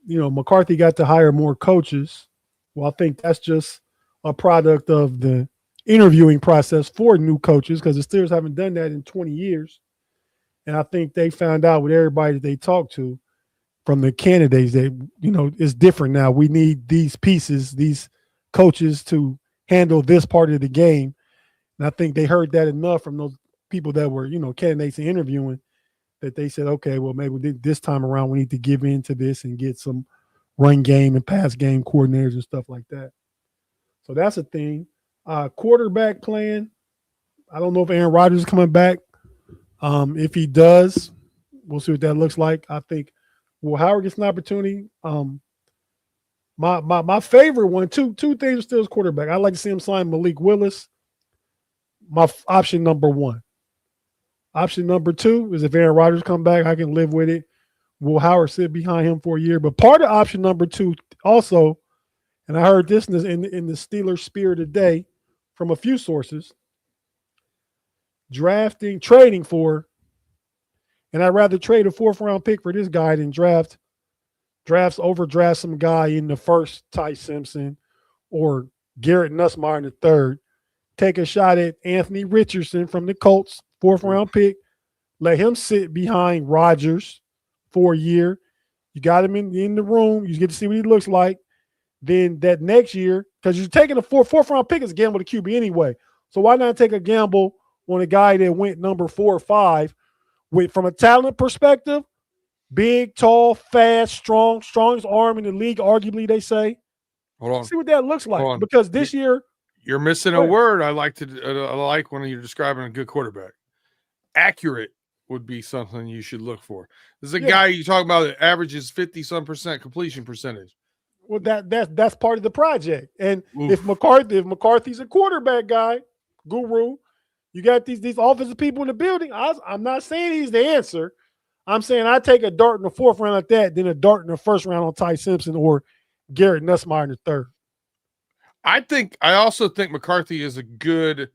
McCarthy got to hire more coaches. Well, I think that's just a product of the interviewing process for new coaches because the Steelers haven't done that in 20 years. And I think they found out with everybody that they talked to from the candidates that, it's different now. We need these pieces, these coaches to handle this part of the game. And I think they heard that enough from those people that were, candidates and interviewing that they said, okay, well, maybe this time around we need to give in to this and get some run game and pass game coordinators and stuff like that. So that's a thing. Quarterback plan. I don't know if Aaron Rodgers is coming back. If he does, we'll see what that looks like. I think Howard gets an opportunity. My favorite one, two things still is quarterback. I'd like to see him sign Malik Willis. My option number one. Option number two is if Aaron Rodgers come back, I can live with it. Will Howard sit behind him for a year? But part of option number two also, and I heard this in the Steelers spirit today from a few sources, trading for, and I'd rather trade a 4th-round pick for this guy than overdraft some guy in the first, Ty Simpson, or Garrett Nussmeier in the third. Take a shot at Anthony Richardson from the Colts, 4th-round pick. Let him sit behind Rodgers for a year. You got him in the room. You get to see what he looks like. Then that next year, because you're taking a 4th-round pick is a gamble to QB anyway. So why not take a gamble on a guy that went number 4 or 5 from a talent perspective, big, tall, fast, strongest arm in the league, arguably, they say. Hold on. See what that looks like. Because this year – you're missing a word. I like when you're describing a good quarterback. Accurate would be something you should look for. This is a guy you talk about that averages 50-some% completion percentage. Well, that's part of the project. And if McCarthy's a quarterback guy, guru, you got these offensive people in the building. I'm not saying he's the answer. I'm saying I take a dart in the 4th round like that, then a dart in the 1st round on Ty Simpson or Garrett Nussmeier in the 3rd. I also think McCarthy is a good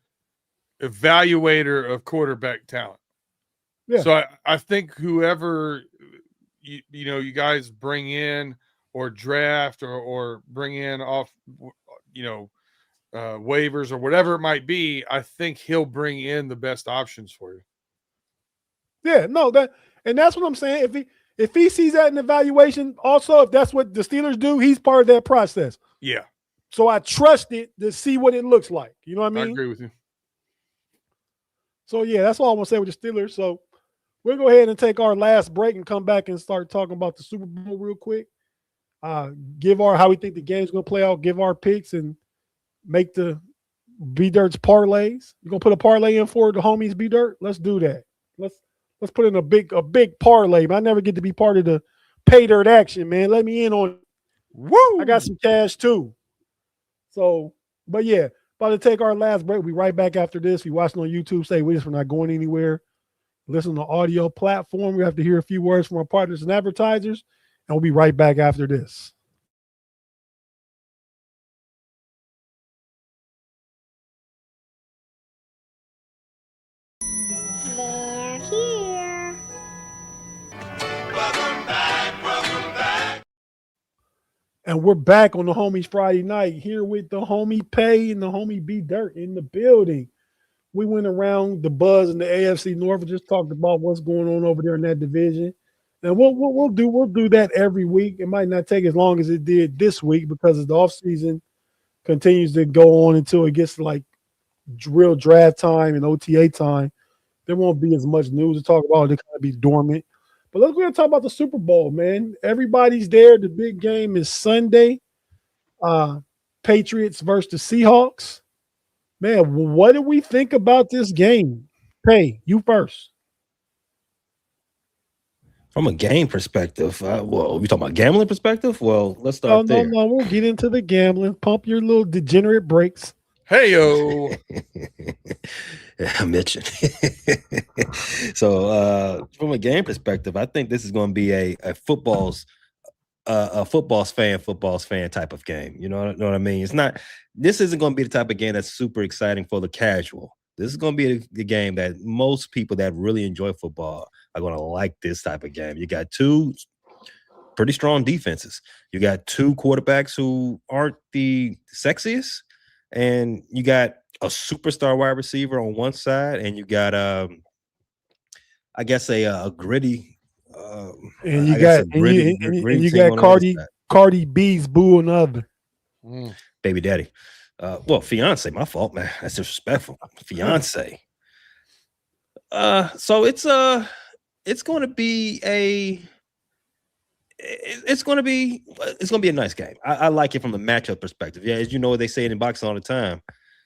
evaluator of quarterback talent. Yeah. So I think whoever you guys bring in or draft or bring in off waivers or whatever it might be, I think he'll bring in the best options for you. Yeah, no, that's what I'm saying. If he sees that in evaluation, also if that's what the Steelers do, he's part of that process. Yeah. So I trust it to see what it looks like. You know what I mean? I agree with you. So, yeah, that's all I'm going to say with the Steelers. So we'll go ahead and take our last break and come back and start talking about the Super Bowl real quick. Give how we think the game's going to play out, give our picks, and make the B-Dirt's parlays. You're going to put a parlay in for the homies B-Dirt? Let's do that. Let's put in a big parlay. I never get to be part of the pay dirt action, man. Let me in on it. Woo! I got some cash, too. So, but yeah, about to take our last break. We'll be right back after this. If you're watching on YouTube, stay with us. We're not going anywhere. Listen to the audio platform. We have to hear a few words from our partners and advertisers, and we'll be right back after this. They're here. Welcome back. And we're back on the Homies Friday night here with the homie Pay and the homie B Dirt in the building. We went around the buzz in the AFC North and just talked about what's going on over there in that division. And we'll do that every week. It might not take as long as it did this week because as the offseason continues to go on until it gets like real draft time and OTA time. There won't be as much news to talk about. They're going to be dormant. But let's go and talk about the Super Bowl, man. Everybody's there. The big game is Sunday. Patriots versus the Seahawks. Man, what do we think about this game? Pay, you first. From a game perspective, we talking about gambling perspective? Well, let's start there. No, we'll get into the gambling. Pump your little degenerate brakes. Hey-yo. I mentioned. So from a game perspective, I think this is going to be a football's fan type of game. You know what I mean? This isn't going to be the type of game that's super exciting for the casual. This is going to be the game that most people that really enjoy football are going to like this type of game. You got two pretty strong defenses. You got two quarterbacks who aren't the sexiest, and you got a superstar wide receiver on one side, and you got I guess a gritty, and you I guess got a gritty and you team got on the other side. Cardi B's boo on the other. Baby daddy. Well, fiance, my fault, man. That's disrespectful. Fiance. So it's going to be a nice game. I like it from the matchup perspective. Yeah, as you know, they say it in boxing all the time.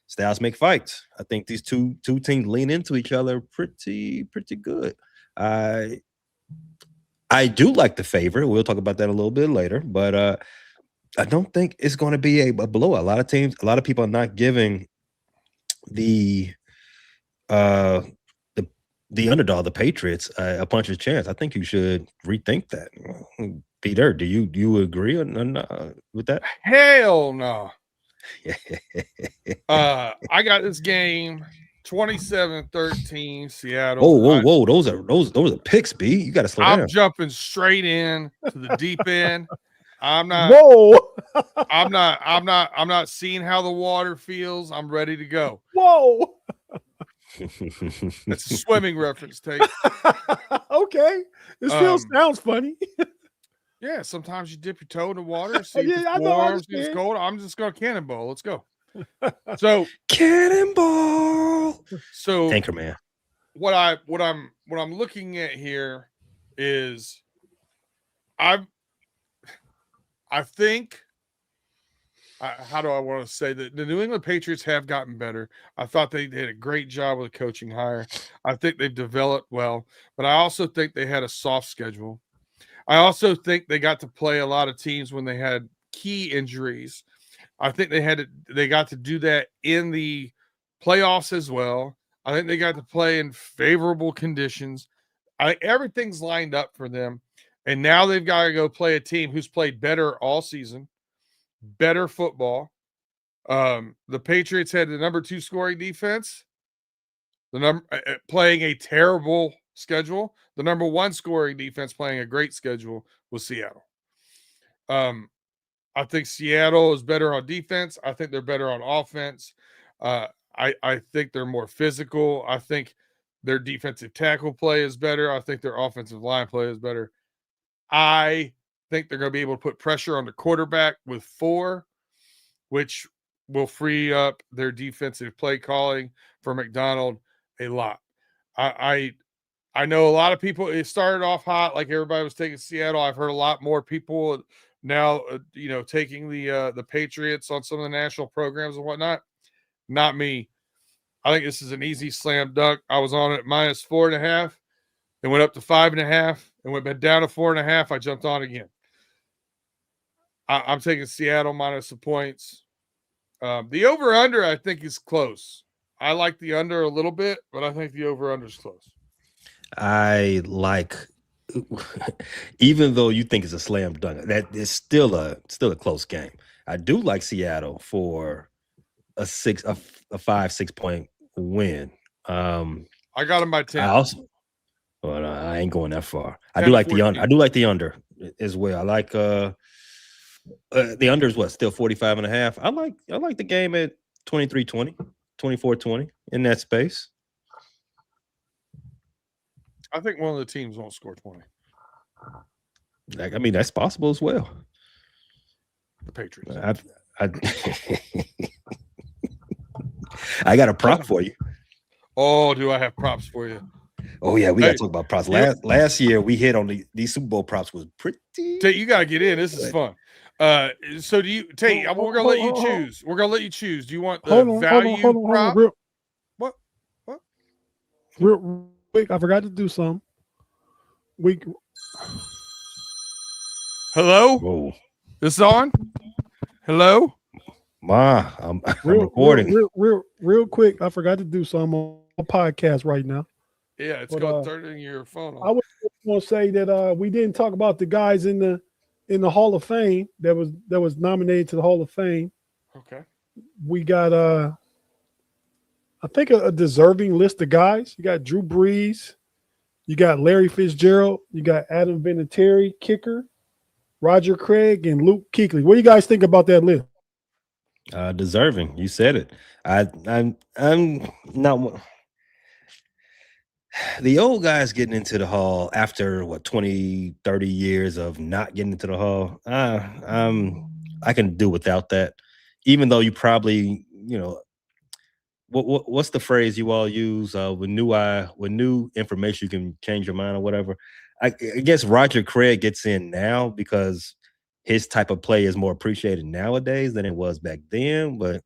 Styles make fights. I think these two teams lean into each other pretty good. I do like the favorite. We'll talk about that a little bit later, but I don't think it's going to be a blowout. A lot of people are not giving the underdog, the Patriots, a puncher's chance. I think you should rethink that. Peter, do you agree with that? Hell no. I got this game 27-13 Seattle. Whoa! Those are picks, B. You got to slow down. I'm jumping straight in to the deep end. I'm not. Whoa! I'm not seeing how the water feels. I'm ready to go. Whoa! That's a swimming reference, Tate. Okay, this still sounds funny. Yeah, sometimes you dip your toe in the water, see if Yeah, it's warm, see if it's cold. I'm just going to cannonball. Let's go. So cannonball. So Anchorman. What I'm looking at here is I think how do I want to say that the New England Patriots have gotten better. I thought they did a great job with the coaching hire. I think they've developed well, but I also think they had a soft schedule. I also think they got to play a lot of teams when they had key injuries. I think they got to do that in the playoffs as well. I think they got to play in favorable conditions. Everything's lined up for them. And now they've got to go play a team who's played better all season, better football. The Patriots had the number 2 scoring defense, playing a terrible schedule. The number 1 scoring defense playing a great schedule was Seattle. I think Seattle is better on defense. I think they're better on offense. I think they're more physical. I think their defensive tackle play is better. I think their offensive line play is better. I think they're going to be able to put pressure on the quarterback with 4, which will free up their defensive play calling for McDonald a lot. I know a lot of people, it started off hot, like everybody was taking Seattle. I've heard a lot more people now, taking the Patriots on some of the national programs and whatnot. Not me. I think this is an easy slam dunk. I was on it at -4.5. It went up to 5.5 and went back down to 4.5. I jumped on again. I'm taking Seattle minus the points. The over-under, I think, is close. I like the under a little bit, but I think the over-under is close. I like, even though you think it's a slam dunk, that is still a close game. I do like Seattle for a 5-6 point win. I got them by 10. I ain't going that far. I do like 14. I do like the under as well. I like the under is still 45.5. I like the game at 23-20, 24-20 in that space. I think one of the teams won't score 20. I mean, that's possible as well. The Patriots. I got a prop for you. Oh, do I have props for you? Oh yeah, we got to talk about props. Last year we hit on these Super Bowl props was pretty. Tate, you got to get in. This is fun. So do you, Tate? We're gonna let you choose. We're gonna let you choose. Do you want the value prop? What? Real quick, I forgot to do some. Hello. Whoa. This on? Hello. Ma, I'm recording. Real quick, I forgot to do some on a podcast right now. Yeah, it's going turning your phone on. I was going to say that we didn't talk about the guys in the Hall of Fame that was nominated to the Hall of Fame. Okay. We got I think a deserving list of guys. You got Drew Brees, you got Larry Fitzgerald, you got Adam Vinatieri, kicker, Roger Craig, and Luke Kuechly. What do you guys think about that list? Deserving. You said it. I'm not. The old guys getting into the hall after what 20, 30 years of not getting into the hall. I can do without that. Even though you probably, what's the phrase you all use? With new information, you can change your mind or whatever. I guess Roger Craig gets in now because his type of play is more appreciated nowadays than it was back then. But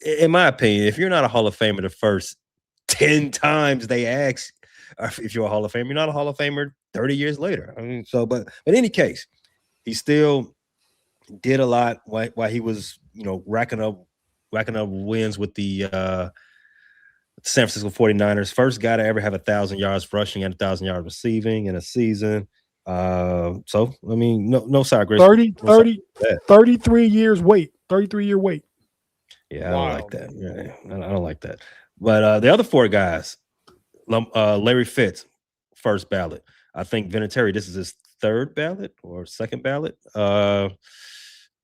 in my opinion, if you're not a Hall of Famer the first 10 times they ask if you're a Hall of Famer, you're not a Hall of Famer 30 years later. I mean, but in any case, he still did a lot while he was, racking up wins with the San Francisco 49ers. First guy to ever have 1,000 yards rushing and 1,000 yards receiving in a season. So I mean, no side grace. 33 years wait. 33-year wait. Yeah, I don't like that. Yeah, I don't like that. But the other four guys, Larry Fitz, first ballot. I think Vinatieri, this is his third ballot or second ballot.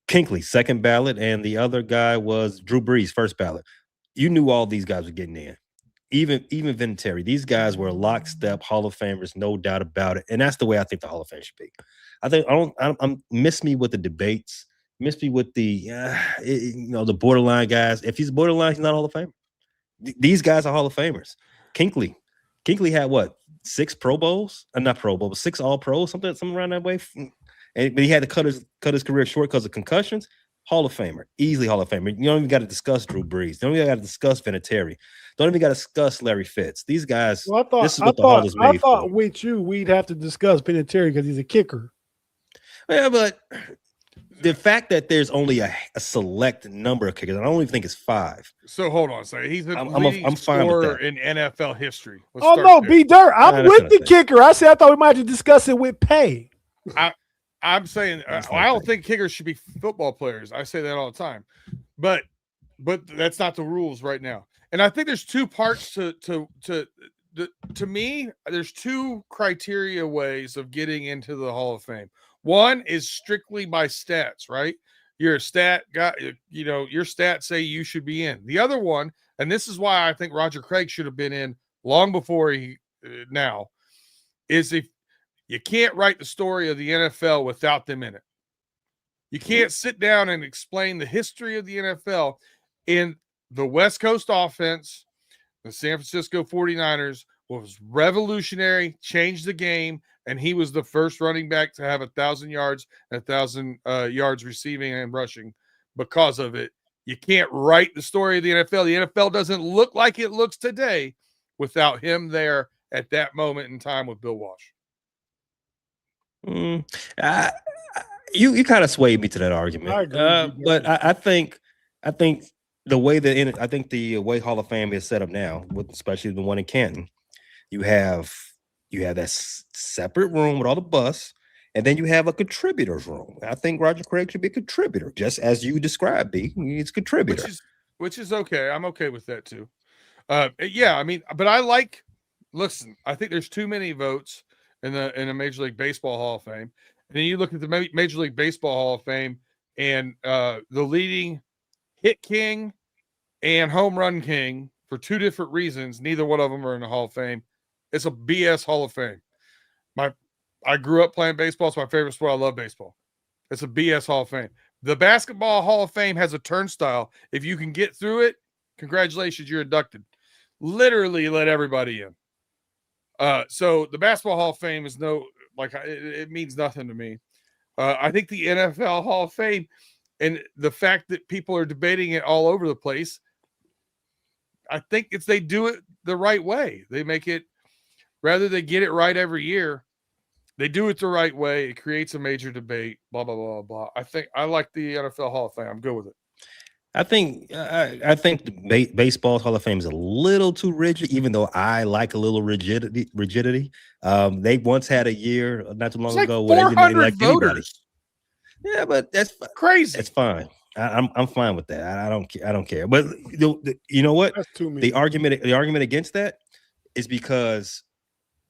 Kinkley, second ballot, and the other guy was Drew Brees, first ballot. You knew all these guys were getting in. Even Vinatieri, these guys were lockstep Hall of Famers, no doubt about it. And that's the way I think the Hall of Fame should be. I'm miss me with the debates, miss me with the the borderline guys. If he's borderline, he's not a Hall of Famer. These guys are Hall of Famers. Kinkley had what, 6 Pro Bowls? Not Pro Bowl, but 6 All Pros, something around that way. But he had to cut his career short because of concussions. Hall of Famer, easily Hall of Famer. You don't even got to discuss Drew Brees. You don't even got to discuss Vinatieri. Don't even got to discuss Larry Fitz. These guys. Well, this is what the Hall is made for. I thought with you we'd have to discuss Vinatieri because he's a kicker. Yeah, but the fact that there's only a select number of kickers, I don't even think it's 5. So hold on a second. He's the I'm fine with that. in NFL history. B Dirt. I'm with the kicker. I thought we might have to discuss it with pay. I'm saying I don't think kickers should be football players. I say that all the time, but that's not the rules right now. And I think there's 2 parts to me. There's 2 criteria ways of getting into the Hall of Fame. One is strictly by stats, right? You're a stat guy. Your stats say you should be in. The other one, and this is why I think Roger Craig should have been in long before he now, is if you can't write the story of the NFL without them in it. You can't sit down and explain the history of the NFL in the West Coast offense. The San Francisco 49ers was revolutionary, changed the game, and he was the first running back to have 1,000 yards and 1,000 yards receiving and rushing because of it. You can't write the story of the NFL. The NFL doesn't look like it looks today without him there at that moment in time with Bill Walsh. You kind of swayed me to that argument. I agree, but I think the way the way Hall of Fame is set up now, especially the one in Canton, you have that separate room with all the busts, and then you have a contributors room. I think Roger Craig should be a contributor, just as you described. He's a contributor, which is okay. I'm okay with that too. Yeah, I mean, but listen, I think there's too many votes in a Major League Baseball Hall of Fame. And then you look at the Major League Baseball Hall of Fame, and the leading hit king and home run king, for 2 different reasons, neither one of them are in the Hall of Fame. It's a BS Hall of Fame. I grew up playing baseball. It's my favorite sport. I love baseball. It's a BS Hall of Fame. The Basketball Hall of Fame has a turnstile. If you can get through it, congratulations, you're inducted. Literally let everybody in. So the Basketball Hall of Fame is it means nothing to me. I think the NFL Hall of Fame, and the fact that people are debating it all over the place, I think they do it the right way. They make it, rather than get it right every year, they do it the right way. It creates a major debate, blah, blah, blah, blah. I like the NFL Hall of Fame. I'm good with it. I think the baseball's Hall of Fame is a little too rigid, even though I like a little rigidity. They once had a year not too long ago where they didn't elect anybody. Yeah, but that's crazy. It's fine. I'm fine with that. I don't care. But you know what? The argument against that is because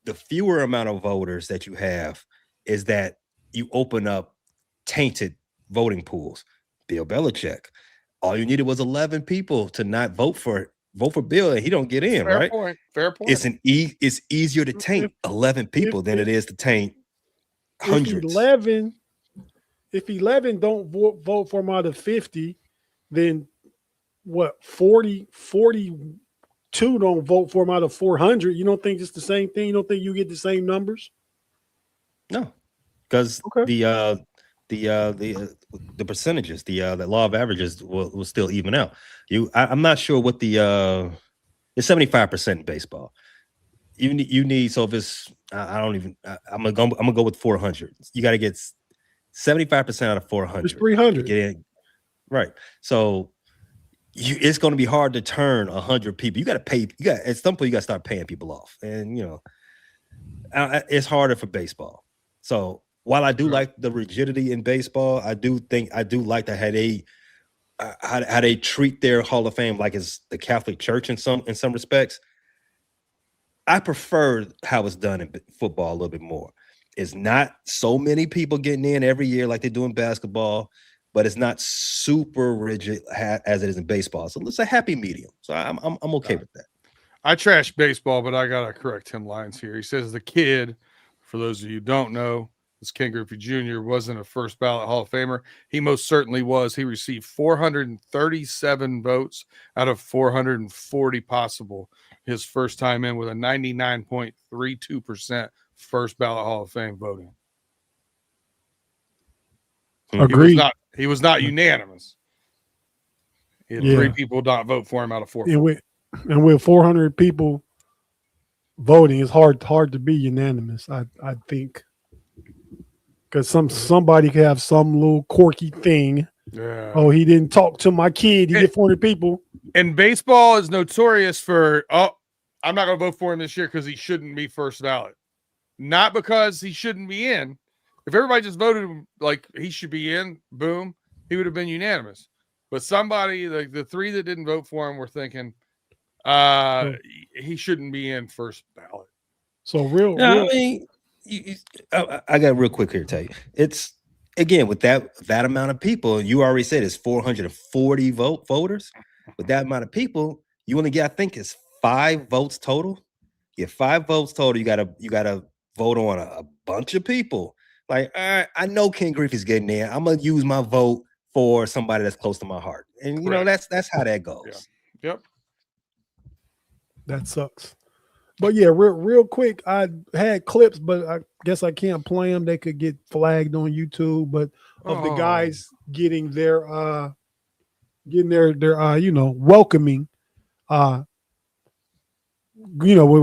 the fewer amount of voters that you have is that you open up tainted voting pools. Bill Belichick. all you needed was 11 people to not vote for Bill, and he don't get in, Fair right? point. Fair point. It's easier to taint 11 people than it is to taint hundreds. If 11 don't vote for him out of 50, then what? 42 don't vote for him out of 400. You don't think it's the same thing? You don't think you get the same numbers? No, because the percentages, the law of averages will still even out. I'm not sure what it's 75% in baseball. You need, so if it's I'm gonna go with 400. You got to get 75% out of 400. It's 300. Get in. Right. So it's going to be hard to turn 100 people. You got to pay. At some point you got to start paying people off, and it's harder for baseball. So while I do like the rigidity in baseball, I do like to how they treat their Hall of Fame like it's the Catholic Church in some respects. I prefer how it's done in football a little bit more. It's not so many people getting in every year like they do in basketball, but it's not super rigid as it is in baseball. So it's a happy medium. So I'm okay with that. I trash baseball, but I gotta correct Tim Lyons here. He says the kid, for those of you who don't know, this Ken Griffey Jr. wasn't a first ballot Hall of Famer. He most certainly was. He received 437 votes out of 440 possible his first time in, with a 99.32% first ballot Hall of Fame voting. Agreed. He was not unanimous. He had 3 people not vote for him out of 4. And with 400 people voting, it's hard to be unanimous. I think, because somebody could have some little quirky thing. Yeah. Oh, he didn't talk to my kid. He get 400 people. And baseball is notorious for, I'm not going to vote for him this year because he shouldn't be first ballot. Not because he shouldn't be in. If everybody just voted like he should be in, boom, he would have been unanimous. But somebody, like the 3 that didn't vote for him, were thinking he shouldn't be in first ballot. So I mean, I got real quick here, Tate. It's, again, with that amount of people, you already said it's 440 voters. With that amount of people, you only get, I think it's 5 votes total. You get 5 votes total. You gotta vote on a bunch of people. Like, I know Ken Griffey's getting there. I'm gonna use my vote for somebody that's close to my heart, and that's how that goes. Yeah. Yep. That sucks. But yeah, real quick, I had clips, but I guess I can't play them. They could get flagged on YouTube. But of the guys getting their welcoming, where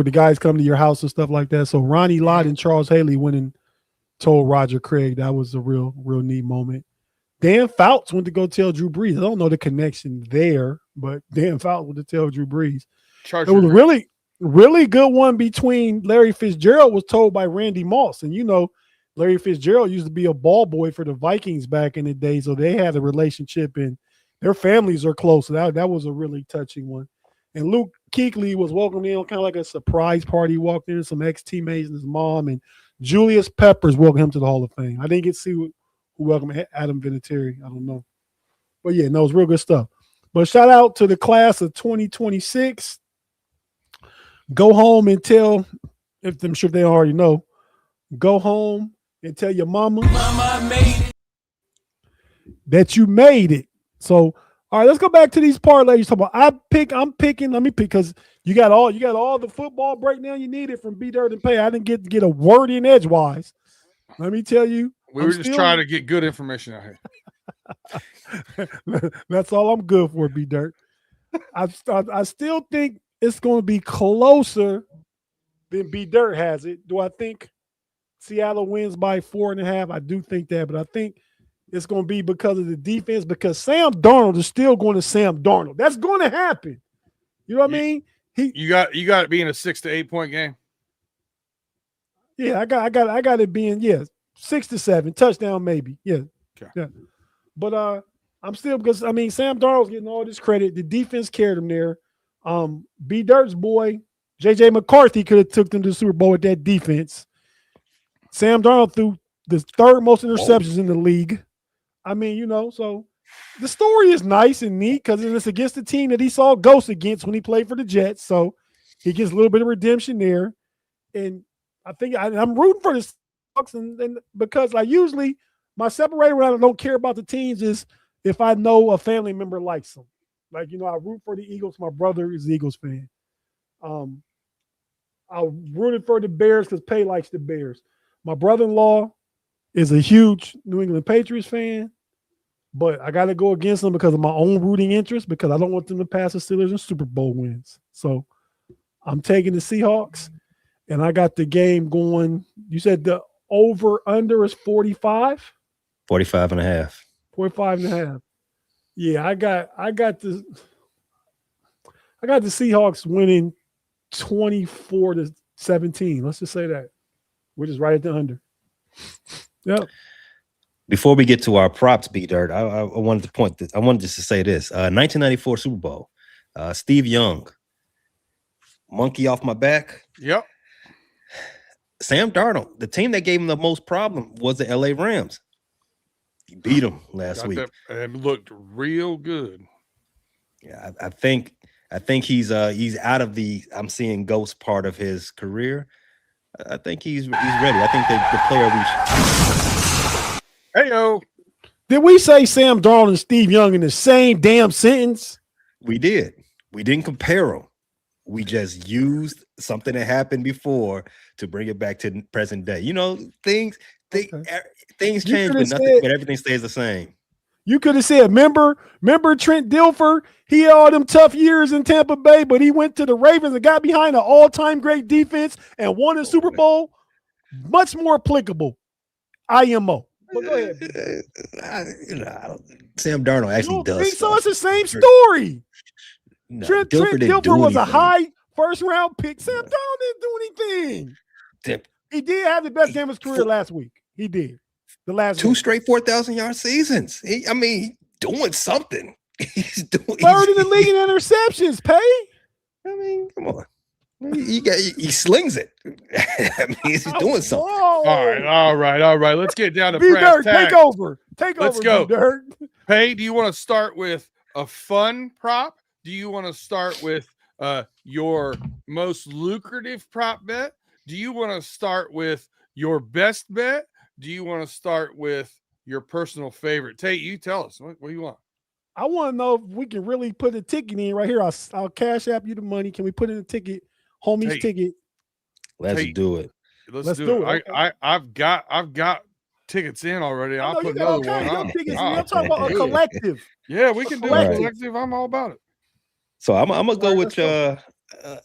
the guys come to your house and stuff like that. So Ronnie Lott and Charles Haley went and told Roger Craig. That was a real neat moment. Dan Fouts went to go tell Drew Brees. I don't know the connection there, but Dan Fouts went to tell Drew Brees. It was a really good one between Larry Fitzgerald, was told by Randy Moss. And Larry Fitzgerald used to be a ball boy for the Vikings back in the day, so they had a relationship and their families are close. So that was a really touching one. And Luke Kuechly was welcomed in, kind of like a surprise party. Walked in, some ex-teammates and his mom, and Julius Peppers welcomed him to the Hall of Fame. I didn't get to see who welcomed Adam Vinatieri. I don't know. But yeah, no, it was real good stuff. But shout out to the class of 2026. Go home and tell, if I'm sure they already know, go home and tell your mama made it. That you made it. So, all right, let's go back to these parlays. I'm picking. Let me pick, because you got all the football breakdown you needed from B Dirt and Pay. I didn't get a word in edgewise. Let me tell you, we were just trying to get good information out here. That's all I'm good for, B Dirt. I still think it's going to be closer than B Dirt has it. Do I think Seattle wins by 4.5? I do think that, but I think it's going to be because of the defense, because Sam Darnold is still going to Sam Darnold. That's going to happen. You know what I mean? You got it being a 6 to 8 point game. Yeah, I got it being 6 to 7 touchdown maybe. Yeah. Okay. Yeah. But I'm still, because Sam Darnold's getting all this credit. The defense carried him there. B Dirt's boy, JJ McCarthy, could have took them to the Super Bowl with that defense. Sam Darnold threw the 3rd most interceptions in the league. So the story is nice and neat because it's against the team that he saw ghosts against when he played for the Jets. So he gets a little bit of redemption there. And I think I'm rooting for the Seahawks, and because I usually my separator when I don't care about the teams is if I know a family member likes them. Like, I root for the Eagles. My brother is an Eagles fan. I rooted for the Bears because Pay likes the Bears. My brother-in-law is a huge New England Patriots fan, but I got to go against them because of my own rooting interest because I don't want them to pass the Steelers in Super Bowl wins. So I'm taking the Seahawks, and I got the game going. You said the over-under is 45? 45 and a half. 45 and a half. Yeah, I got the Seahawks winning 24-17. Let's just say that. We're just right at the under. Yep. Before we get to our props, B-Dirt, I wanted to point this. I wanted just to say this. 1994 Super Bowl. Steve Young. Monkey off my back. Yep. Sam Darnold. The team that gave him the most problem was the LA Rams. He beat them last week. And looked real good. Yeah, I think he's out of the I'm seeing ghost part of his career. I think he's ready. I think the player we Hey-o. Did we say Sam Darnold and Steve Young in the same damn sentence? We did. We didn't compare them. We just used something that happened before to bring it back to present day. Things change, but everything stays the same. You could have said, remember Trent Dilfer? He had all them tough years in Tampa Bay, but he went to the Ravens and got behind an all-time great defense and won a Super Bowl. Much more applicable. IMO. But go ahead. Sam Darnold actually does. So it's the same story. No, Trent Dilfer was a high first-round pick. Sam Darnold didn't do anything. He did have the best game of his career last week. He did. The last two straight 4,000-yard seasons. He's doing something. He's doing third in the league in interceptions. Pay. Come on. He slings it. He's doing something. All right. Let's get down to brass tacks. Take over. Let's go. Pay. Do you want to start with a fun prop? Do you want to start with your most lucrative prop bet? Do you want to start with your best bet? Do you want to start with your personal favorite? Tate, you tell us. What do you want? I want to know if we can really put a ticket in right here. I'll cash app you the money. Can we put in a ticket, homie's ticket? Let's do it. Let's do it. Okay. I've got tickets in already. I'll put another one on. I'm talking about a collective. Yeah, we can do a collective. I'm all about it. So I'm gonna go with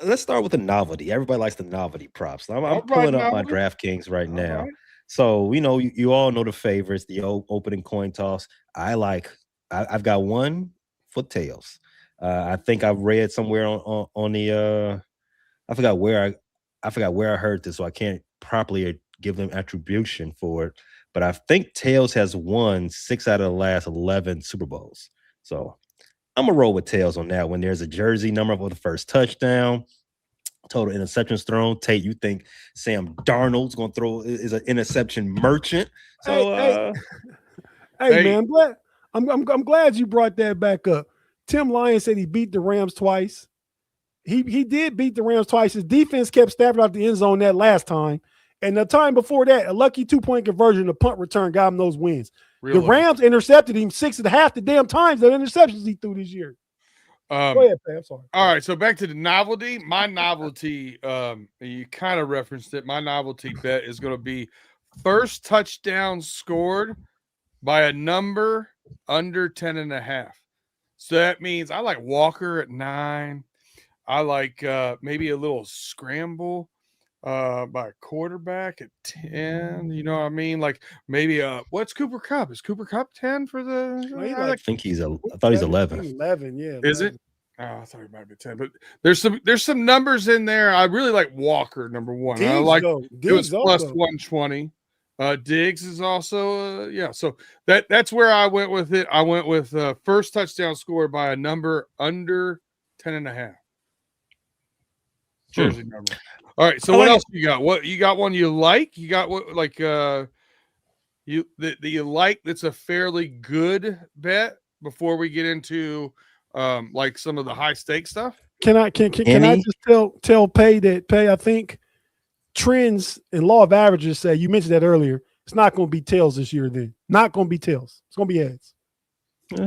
let's start with the novelty. Everybody likes the novelty props. I'm pulling up my DraftKings right now. Right. So you all know the favorites, the opening coin toss. I've got one for tails. I think I've read somewhere on the I forgot where I heard this, so I can't properly give them attribution for it. But I think tails has won 6 out of the last 11 Super Bowls. So I'm gonna roll with tails on that. When there's a jersey number for the first touchdown, total interceptions thrown. Tate, you think Sam Darnold's gonna throw is an interception merchant? So hey man, I'm glad you brought that back up. Tim Lyon said he beat the Rams twice. He did beat the Rams twice. His defense kept stabbing out the end zone that last time. And the time before that, a lucky 2-point conversion, a punt return got him those wins. The Rams intercepted him 6.5 the damn times the interceptions he threw this year. Go ahead, Pat. I'm sorry. All right, so back to the novelty. My novelty, you kind of referenced it. My novelty bet is going to be first touchdown scored by a number under 10.5. So that means I like Walker at 9. I like maybe a little scramble by a quarterback at 10. You know what I mean? Like maybe what's Cooper Kupp? Is Cooper Kupp 10 for the? I think I thought he's 11. 11, yeah. 11. Is it? Oh, I thought he might be 10. But there's some numbers in there. I really like Walker number 1. Diggs, I like it was plus 120. Diggs is also So that's where I went with it. I went with first touchdown scored by a number under 10.5. Jersey number. All right. So what else you got? What you got? One you like? You got what like you like? That's a fairly good bet before we get into like some of the high stake stuff? Can I just tell Pay, I think trends and law of averages say, you mentioned that earlier, it's not going to be tails this year. Then not going to be tails. It's going to be heads.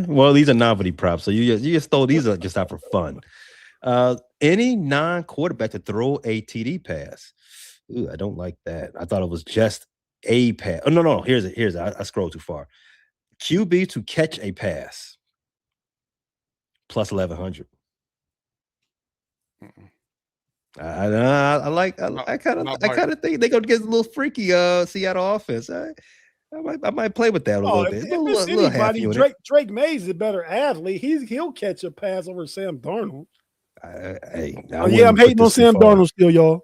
Well, these are novelty props, so you just throw these are just out for fun. Any non-quarterback to throw a TD pass. Ooh, I don't like that. I thought it was just a pass. Oh, no. Here's it. I scrolled too far. QB to catch a pass. Plus 1,100. I kind of think they're gonna get a little freaky. Seattle offense. I might play with that a little bit. If anybody, Drake Mays is a better athlete. He'll catch a pass over Sam Darnold. I'm hating on Sam Darnold still, y'all.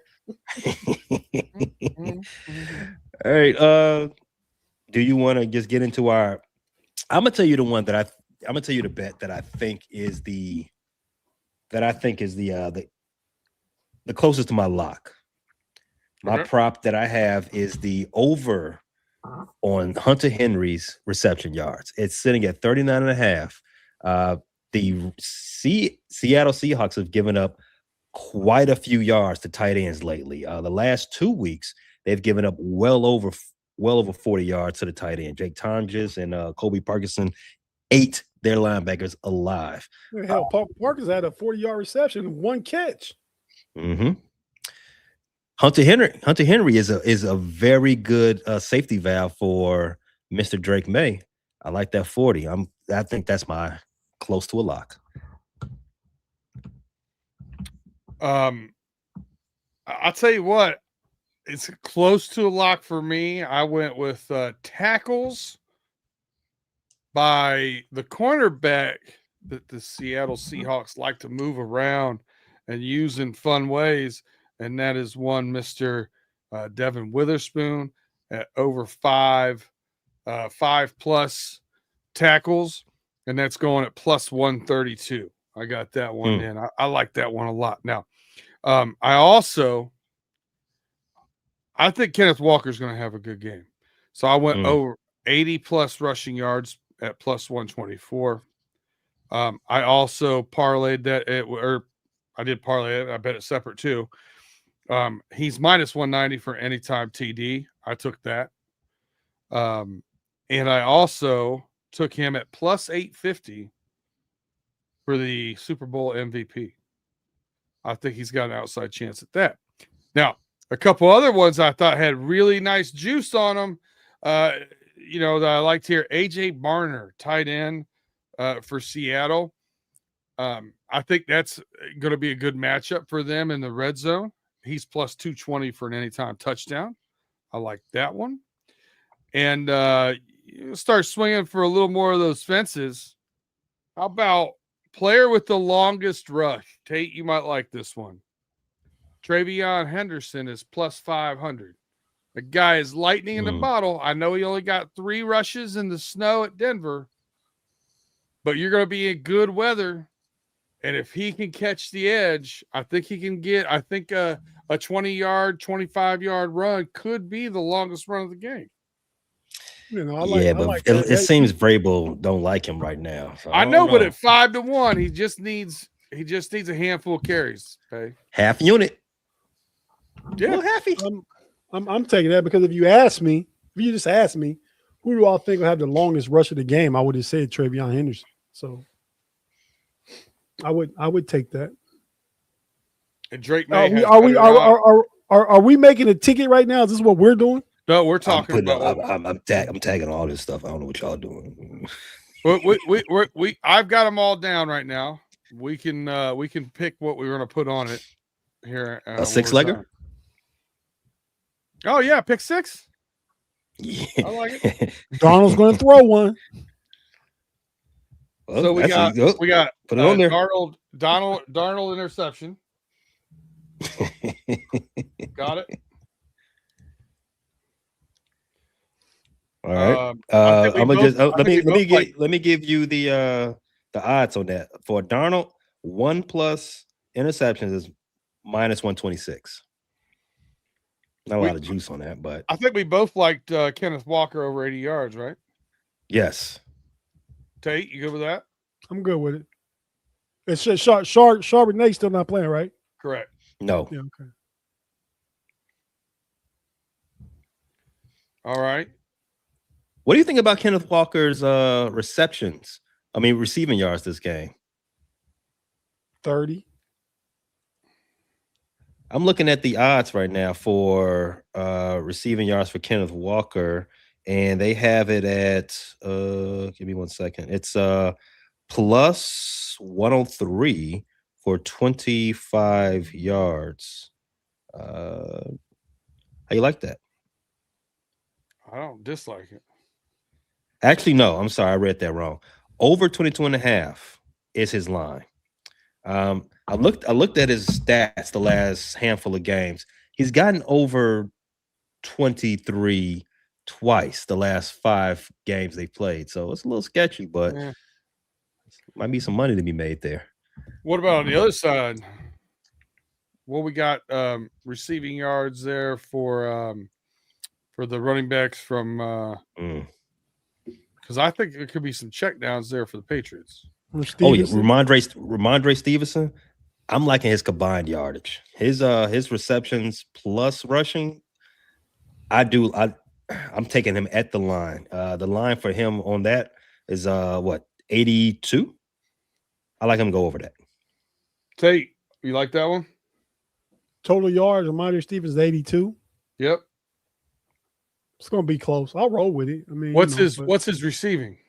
All right. Do you want to just get into our? I'm gonna tell you the one that I'm gonna tell you the bet that I think is the closest to my lock. My prop that I have is the over on Hunter Henry's reception yards. It's sitting at 39.5. The Seattle Seahawks have given up quite a few yards to tight ends lately. The last 2 weeks, they've given up well over 40 yards to the tight end. Jake Tonjes and Kobe Parkinson ate their linebackers alive. Hell, Parker's had a 40-yard reception, one catch. Mm-hmm. Hunter Henry is a very good safety valve for Mr. Drake May. I like that 40. I think that's my close to a lock. I'll tell you what, it's close to a lock for me. I went with tackles by the cornerback that the Seattle Seahawks like to move around and use in fun ways, and that is one Mr. Devin Witherspoon at over 5+ tackles, and that's going at plus 132. I got that one in. I like that one a lot. Now, I think Kenneth Walker's going to have a good game. So I went over 80+ rushing yards at plus 124. I also parlayed that, I did parlay it. I bet it separate too. He's minus 190 for anytime TD. I took that. And I also took him at plus 850 for the Super Bowl MVP. I think he's got an outside chance at that. Now, a couple other ones I thought had really nice juice on them, that I liked here. AJ Barner, tight end for Seattle. I think that's going to be a good matchup for them in the red zone. He's plus 220 for an anytime touchdown. I like that one. And you start swinging for a little more of those fences. How about player with the longest rush? Tate, you might like this one. Travion Henderson is plus 500. The guy is lightning in the bottle. I know he only got 3 rushes in the snow at Denver, but you're going to be in good weather. And if he can catch the edge, I think he can get, a 20-yard, 25-yard run could be the longest run of the game. It seems Vrabel don't like him right now. So I know, but at 5-1, he just needs a handful of carries. Okay? Half unit. Yeah, happy. I'm taking that because if you just ask me, who do I think will have the longest rush of the game, I would have said Travion Henderson. So I would take that. And Drake May are we making a ticket right now? Is this what we're doing? No, we're talking about. I'm tagging all this stuff. I don't know what y'all doing. I've got them all down right now. We can pick what we're going to put on it here. A 6-legger. Oh yeah, pick 6. Yeah, I like it. Donald's going to throw one. Well, so we got put it on there. Darnold interception. Got it. All right. I'm gonna just let me give you the odds on that. For Darnold, 1+ interceptions is minus 126. Not a lot of juice on that, but I think we both liked Kenneth Walker over 80 yards, right? Yes. Tate, you good with that? I'm good with it. It's just Charbonnet still not playing, right? Correct. No. Yeah, okay. All right. What do you think about Kenneth Walker's receiving yards this game? 30. I'm looking at the odds right now for receiving yards for Kenneth Walker, and they have it at give me 1 second. It's plus 103 for 25 yards. How you like that? I don't dislike it. Actually, no, I'm sorry, I read that wrong. Over 22.5 is his line. I looked at his stats the last handful of games. He's gotten over 23 twice the last 5 games they played. So it's a little sketchy, but might be some money to be made there. What about on the other side? Well, we got receiving yards there for the running backs from because I think there could be some checkdowns there for the Patriots. Oh yeah, Ramondre Stevenson. I'm liking his combined yardage. His receptions plus rushing. I'm taking him at the line. The line for him on that is 82. I like him to go over that. Tate, you like that one? Total yards, Ramondre Stevens 82. Yep. It's gonna be close. I'll roll with it. I mean, what's his receiving?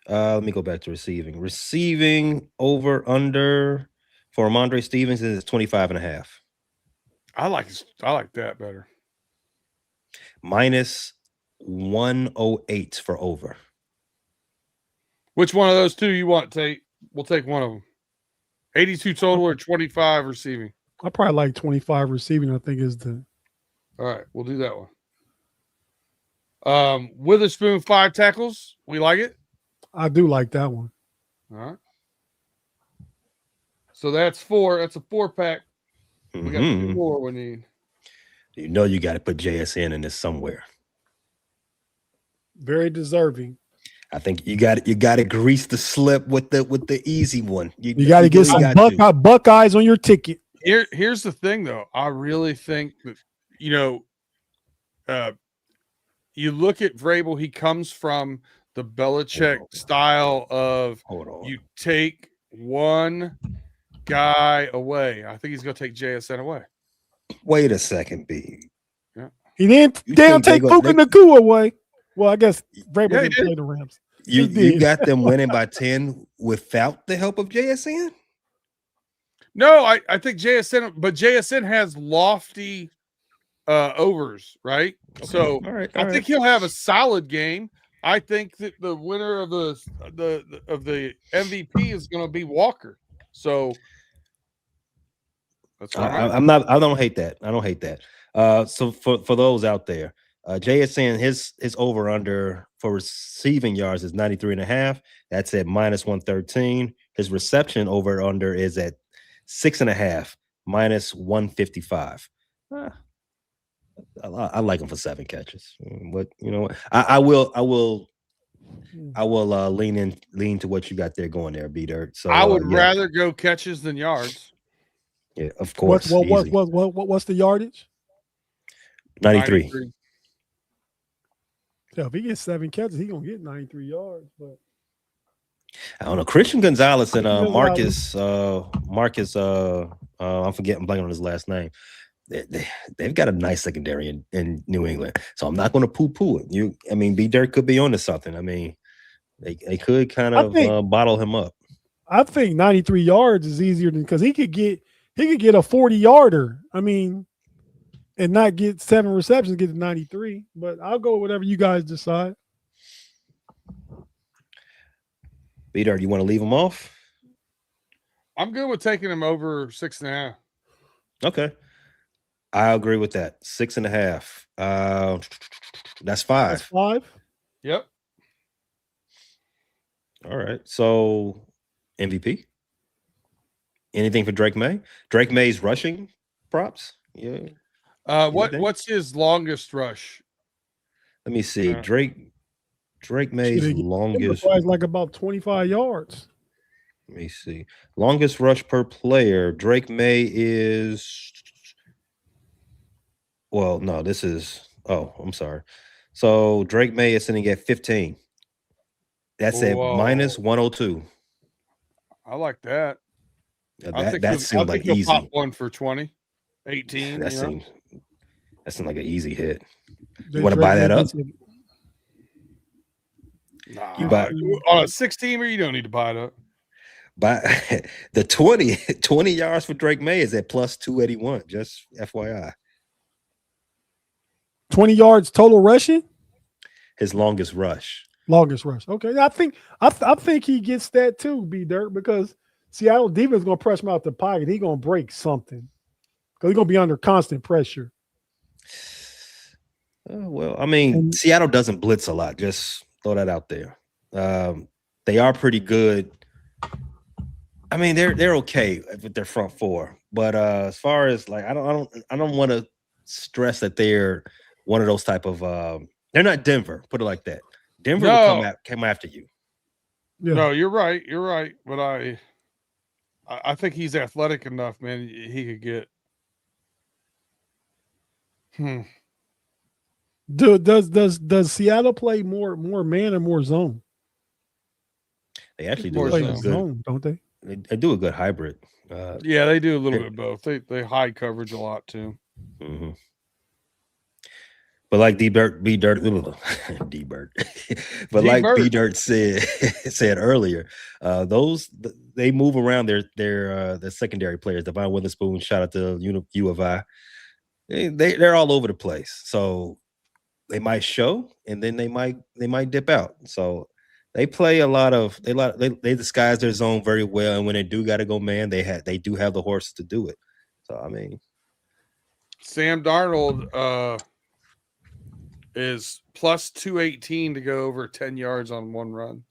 Let me go back to receiving. Receiving over under for Ramondre Stevens is 25.5. I like that better. Minus 108 for over. Which one of those two you want, Tate? We'll take one of them. 82 total or 25 receiving? I probably like 25 receiving. I think is the. All right, we'll do that one. Witherspoon 5 tackles. We like it. I do like that one. All right. So that's 4. That's a 4-pack. We got 2 more we need. You know you got to put JSN in this somewhere. Very deserving. I think you got to grease the slip with the easy one. You got to get some Buckeyes on your ticket. Here's the thing, though. I really think that you look at Vrabel. He comes from the Belichick style of you take one guy away. I think he's going to take JSN away. Wait a second, B. Yeah. He didn't take Puka Nacua away. Well, I guess Vrabel didn't play the Rams. You got them winning by 10 without the help of JSN? No, I think JSN has lofty overs, right? Okay. So I think he'll have a solid game. I think that the winner of the MVP is going to be Walker. So that's I don't hate that. I don't hate that. So for those out there, JSN his over under for receiving yards is 93.5. That's at minus 113. His reception over under is at 6.5, minus 155. I like him for 7 catches. But you know what? I will lean to what you got there going there, B Dirt. So I would rather go catches than yards. Yeah, of course. What's the yardage? 93. Yeah, if he gets 7 catches, he's gonna get 93 yards. But I don't know. Christian Gonzalez and Marcus. I'm blanking on his last name. They've got a nice secondary in New England, so I'm not going to poo-poo it. B Dirt could be onto something. I mean, they could kind of bottle him up. I think 93 yards is easier than because he could get a 40-yarder. I mean, and not get 7 receptions, get to 93. But I'll go with whatever you guys decide. B Dirt, you want to leave him off? I'm good with taking him over 6.5. Okay. I agree with that. 6.5. That's 5. That's 5? Yep. All right. So MVP. Anything for Drake May? Drake May's rushing props? Yeah. What's his longest rush? Let me see. Drake Drake May's longest is like about 25 yards. Let me see. Longest rush per player. Drake May is. Well, no, this is. Oh, I'm sorry. So Drake May is sitting at 15. That's at minus 102. I like that. That seemed like easy. Pop one for 20, 18. That seemed like an easy hit. You want to buy that up? Nah, you buy on a 6-teamer. You don't need to buy it up. By the 20 yards for Drake May is at plus 281. Just FYI. 20 yards total rushing. His longest rush. Okay, I think he gets that too, B-Dirt, because Seattle defense is gonna press him out the pocket. He's gonna break something because he's gonna be under constant pressure. Well, I mean, Seattle doesn't blitz a lot. Just throw that out there. They are pretty good. I mean, they're okay with their front four, but as far as like, I don't want to stress that they're one of those type of. They're not Denver. Put it like that. Denver will come after you. Yeah. No, you're right. But I think he's athletic enough, man. He could get. Does Seattle play more man or more zone? They actually do zone, don't they? They do a good hybrid. Yeah, they do a little bit of both. They hide coverage a lot too. Mm-hmm. But like D-Dirt, but like B-Dirt said earlier, they move around their secondary players. Devon Witherspoon, shout out to U of I. They're all over the place. So they might show, and then they might dip out. So they play they disguise their zone very well, and when they do got to go man, they do have the horses to do it. So I mean, Sam Darnold is plus 218 to go over 10 yards on one run.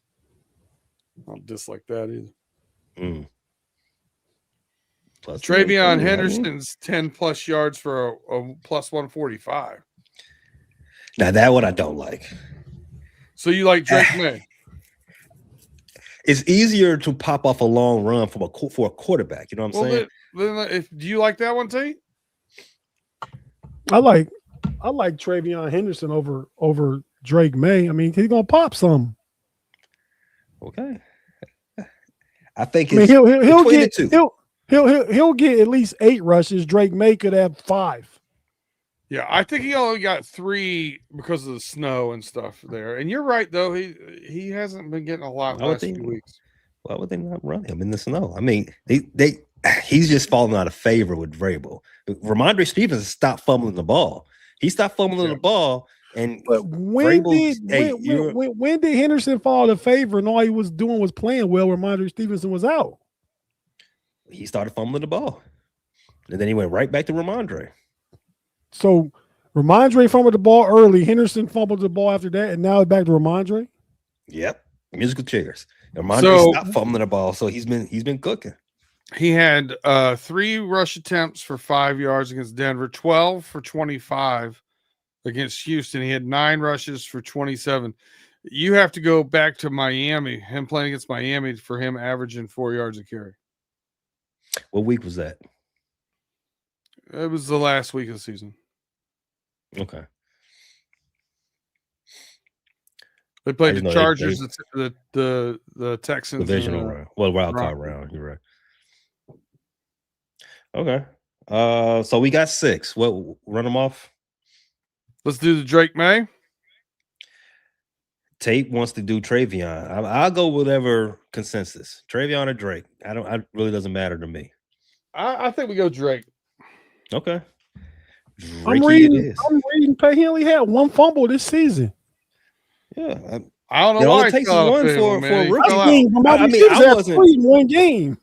I don't dislike that either. Travion Henderson's 10 plus yards for a plus 145. Now that one I don't like. So you like Drake May? It's easier to pop off a long run for a quarterback. You know what I'm saying? Then do you like that one, Tate? I like Travion Henderson over Drake May. I mean, he's gonna pop some. Okay. I think he'll get at least 8 rushes. Drake May could have 5. Yeah, I think he only got 3 because of the snow and stuff there. And you're right, though. He hasn't been getting a lot last few weeks. Why would they not run him in the snow? I mean, he's just falling out of favor with Vrabel. Ramondre Stevenson stopped fumbling the ball. He stopped fumbling the ball. But when did Henderson fall out of favor and all he was doing was playing well? Ramondre Stevenson was out. He started fumbling the ball. And then he went right back to Ramondre. So Ramondre fumbled the ball early. Henderson fumbled the ball after that, and now it's back to Ramondre. Yep, musical chairs. Ramondre stopped fumbling the ball, so he's been cooking. He had 3 rush attempts for 5 yards against Denver, 12 for 25 against Houston. He had 9 rushes for 27. You have to go back to Miami. Him playing against Miami for him averaging 4 yards a carry. What week was that? It was the last week of the season. Okay. They played the Chargers, the Texans. Divisional round. Well, wild card round. You're right. Okay. So we got 6. What? Run them off. Let's do the Drake May. Tate wants to do Travion. I'll go whatever consensus. Travion or Drake. It really doesn't matter to me. I think we go Drake. Okay. I'm reading. He only had 1 fumble this season. Yeah. I don't know why it takes one for a rookie. I wasn't 1 game.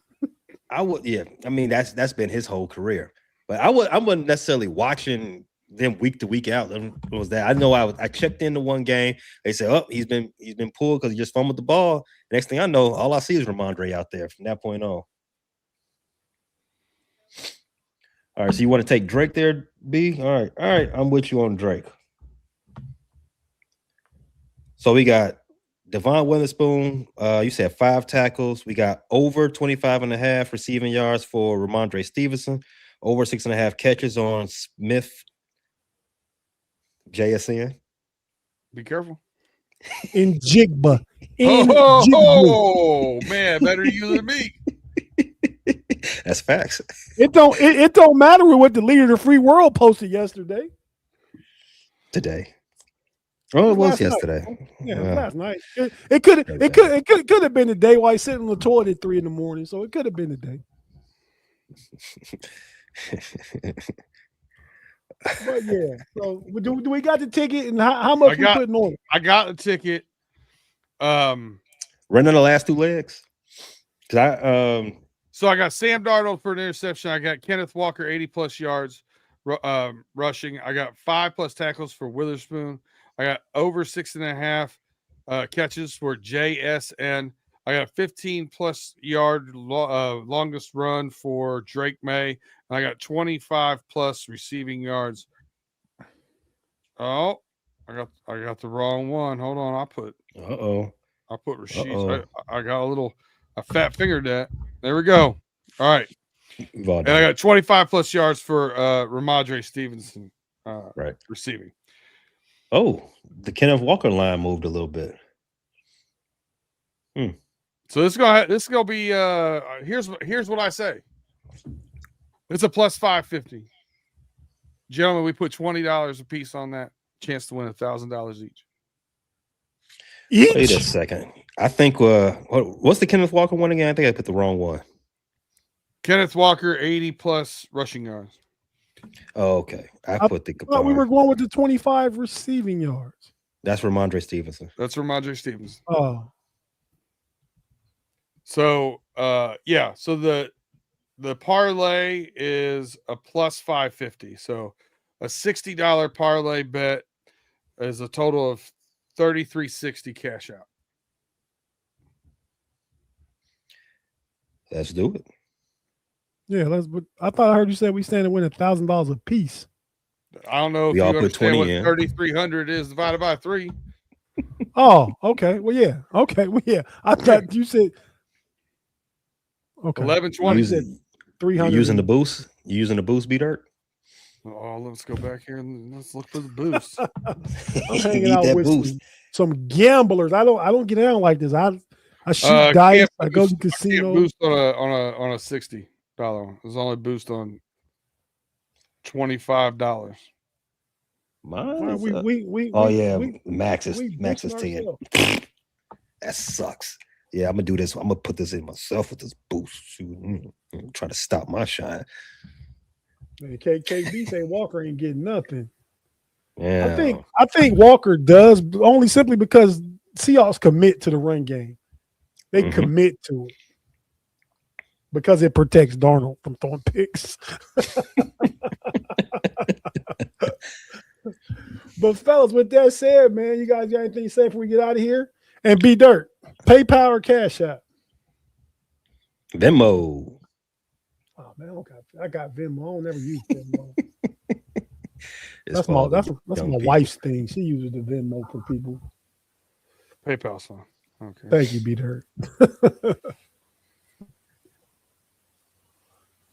I would, yeah. I mean, that's been his whole career. But I wasn't necessarily watching them week to week out. Was that I know I checked into one game. They said, "Oh, he's been pulled because he just fumbled the ball." Next thing I know, all I see is Ramondre out there from that point on. All right, so you want to take Drake there, B? All right, I'm with you on Drake. So we got Devon Witherspoon, you said 5 tackles. We got over 25.5 receiving yards for Ramondre Stevenson, over 6.5 catches on Smith JSN. Be careful. In Jigba. Oh, man, better you than me. That's facts. It don't matter what the leader of the free world posted yesterday. Today. Oh, it was yesterday. Night. Yeah, last night. It could have been the day while he's sitting on the toilet at 3 a.m. So it could have been the day. But yeah, so do we got the ticket, and how much we putting on it? I got the ticket. Running the last 2 legs. So I got Sam Darnold for an interception. I got Kenneth Walker 80+ yards rushing. I got 5+ tackles for Witherspoon. I got over 6.5 catches for JSN. I got 15+ yard longest run for Drake May. And I got 25+ receiving yards. Oh, I got the wrong one. Hold on. I put Rashid. I got a fat fingered that. There we go. All right. And I got 25+ yards for Ramondre Stevenson receiving. Oh, the Kenneth Walker line moved a little bit. So this is gonna be here's what I say. It's a plus 550. Gentlemen, we put $20 a piece on that. Chance to win $1,000 each. Wait a second. I think what's the Kenneth Walker one again? I think I put the wrong one. Kenneth Walker 80+ rushing yards. Oh, okay. I put the. Thought we were going with the 25 receiving yards. That's Ramondre Stevenson. That's Ramondre Stevenson. Oh. So yeah. So the parlay is a plus 550. So a $60 parlay bet is a total of $33.60 cash out. Let's do it. Yeah, I thought I heard you say we stand to win $1,000 a piece. I don't know if you understand what 3,300 is divided by 3. Oh, okay. Well, yeah. Okay. Well, yeah. I thought you said 1120. said 300. You using the boost? You using the boost, B-Dirt? Oh, let's go back here and let's look for the boost. I'm hanging out with some gamblers. I don't get down like this. I shoot dice. I go to the casino. Boost on a $60. There's only boost on $25. Max is 10. That sucks. Yeah, I'm gonna do this. I'm gonna put this in myself with this boost. I'm trying to stop my shine. Man, KB say Walker ain't getting nothing. Yeah, I think Walker does only simply because Seahawks commit to the run game. They commit to it because it protects Darnold from throwing picks. But fellas, with that said, man, you guys got anything to say before we get out of here? And B Dirt, PayPal or Cash App? Venmo. Oh man, I got Venmo. I don't never use Venmo. that's my wife's thing. She uses the Venmo for people. PayPal's fine. Okay. Thank you, B Dirt.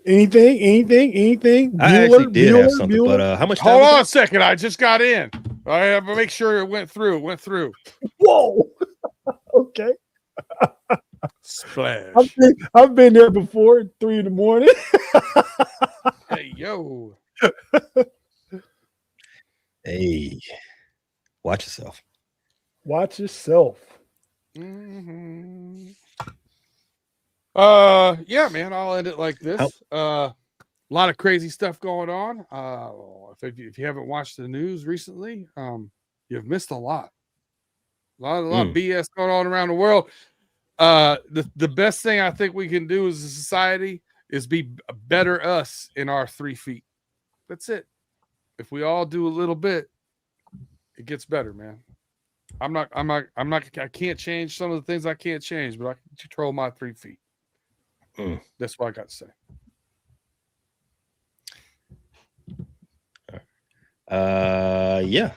Anything? I actually did have something, but how much time? Hold on a second. I just got in. I have to make sure it went through. Whoa. Okay. Splash. I've been there before at 3 a.m. Hey, yo. Hey, watch yourself. Watch yourself. Mm-hmm. Yeah, man, I'll end it like this. A lot of crazy stuff going on. If you haven't watched the news recently, you've missed a lot. A lot of BS going on around the world. The best thing I think we can do as a society is be a better us in our 3 feet. That's it. If we all do a little bit, it gets better, man. I can't change some of the things I can't change, but I can control my 3 feet. That's what I got to say. Yeah.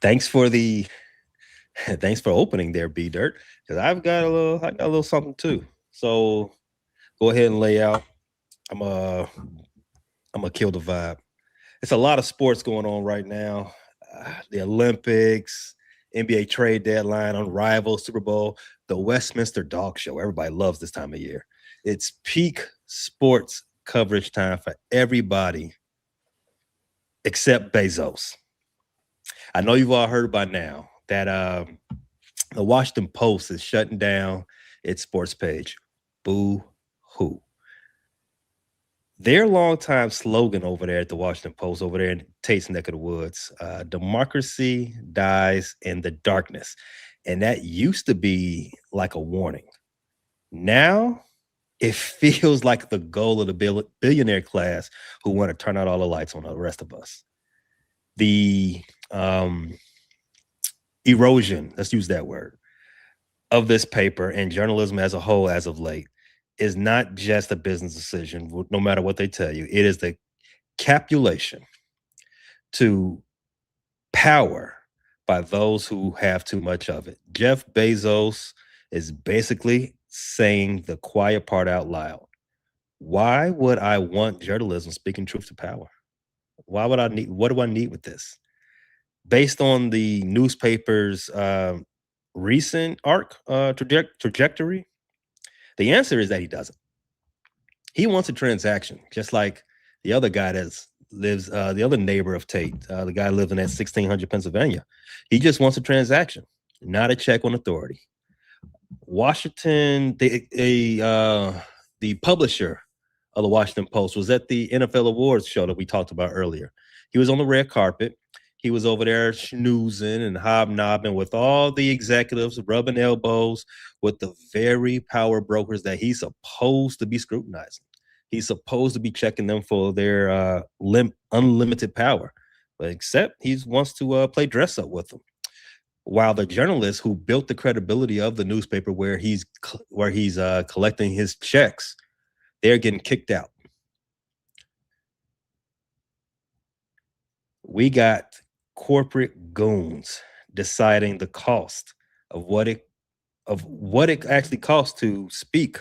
Thanks for the Thanks for opening there, B Dirt, because I got a little something too. So go ahead and lay out. I'm gonna kill the vibe. It's a lot of sports going on right now. The Olympics, NBA trade deadline, Unrivaled, Super Bowl, the Westminster Dog Show. Everybody loves this time of year. It's peak sports coverage time for everybody except Bezos. I know you've all heard by now that the Washington Post is shutting down its sports page. Boo hoo. Their longtime slogan over there at the Washington Post, over there in Tate's neck of the woods, democracy dies in the darkness. And that used to be like a warning. Now it feels like the goal of the billionaire class who want to turn out all the lights on the rest of us. The erosion, let's use that word, of this paper and journalism as a whole as of late is not just a business decision, no matter what they tell you. It is the capitulation to power by those who have too much of it. Jeff Bezos is basically saying the quiet part out loud. Why would I want journalism speaking truth to power? What do I need with this? Based on the newspaper's recent trajectory, the answer is that he doesn't. He wants a transaction, just like the other guy that lives, the other neighbor of Tate, the guy living at 1600 Pennsylvania. He just wants a transaction, not a check on authority. Washington, the publisher of the Washington Post was at the NFL Awards show that we talked about earlier. He was on the red carpet. He was over there schnoozing and hobnobbing with all the executives, rubbing elbows with the very power brokers that he's supposed to be scrutinizing. He's supposed to be checking them for their unlimited power, but except he wants to play dress up with them. While the journalists who built the credibility of the newspaper where he's collecting his checks, they're getting kicked out. We got corporate goons deciding the cost of what it actually costs to speak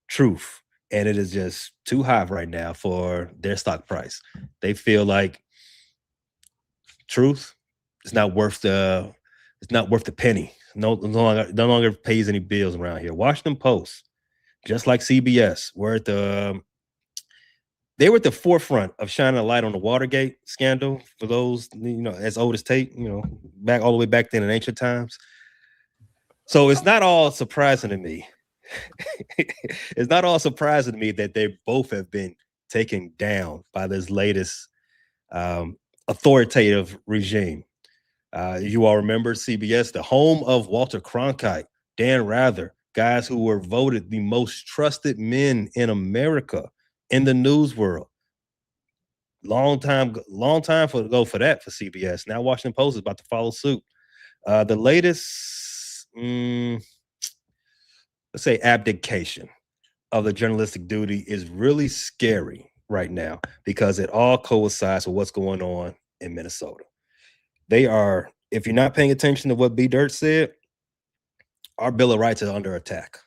truth, and it is just too high right now for their stock price. They feel like truth is not worth the penny. No longer pays any bills around here. Washington Post, just like CBS, they were at the forefront of shining a light on the Watergate scandal. For those, as old as Tate, back all the way back then in ancient times. So it's not all surprising to me. It's not all surprising to me that they both have been taken down by this latest authoritative regime. You all remember CBS, the home of Walter Cronkite, Dan Rather, guys who were voted the most trusted men in America in the news world. Long time ago for CBS. Now Washington Post is about to follow suit. The latest, let's say, abdication of the journalistic duty is really scary right now because it all coincides with what's going on in Minnesota. They are, if you're not paying attention to what B Dirt said, our Bill of Rights are under attack.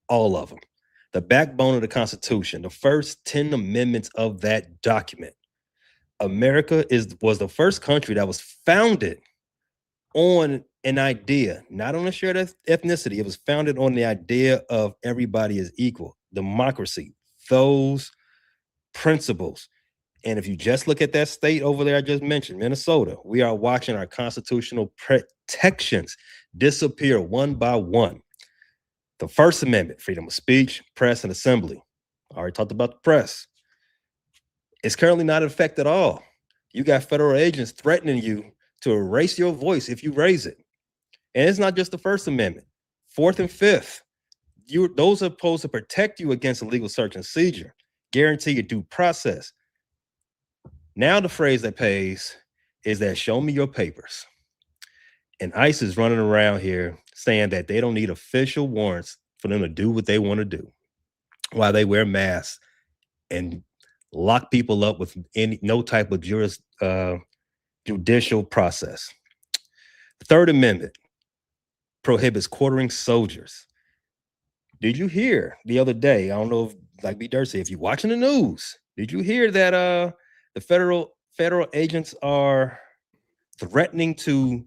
All of them. The backbone of the Constitution, the first 10 amendments of that document. America was the first country that was founded on an idea, not on a shared ethnicity. It was founded on the idea of everybody is equal, democracy, those principles. And if you just look at that state over there I just mentioned, Minnesota, we are watching our constitutional protections disappear one by one. The First Amendment, freedom of speech, press, and assembly. I already talked about the press. It's currently not in effect at all. You got federal agents threatening you to erase your voice if you raise it. And it's not just the First Amendment. Fourth and Fifth, those are supposed to protect you against illegal search and seizure, guarantee you due process. Now the phrase that pays is that show me your papers. And ICE is running around here saying that they don't need official warrants for them to do what they want to do while they wear masks and lock people up with no type of judicial process. The Third Amendment, prohibits quartering soldiers. Did you hear the other day? I don't know if, like B. Dursey, if you're watching the news, did you hear that the federal agents are threatening to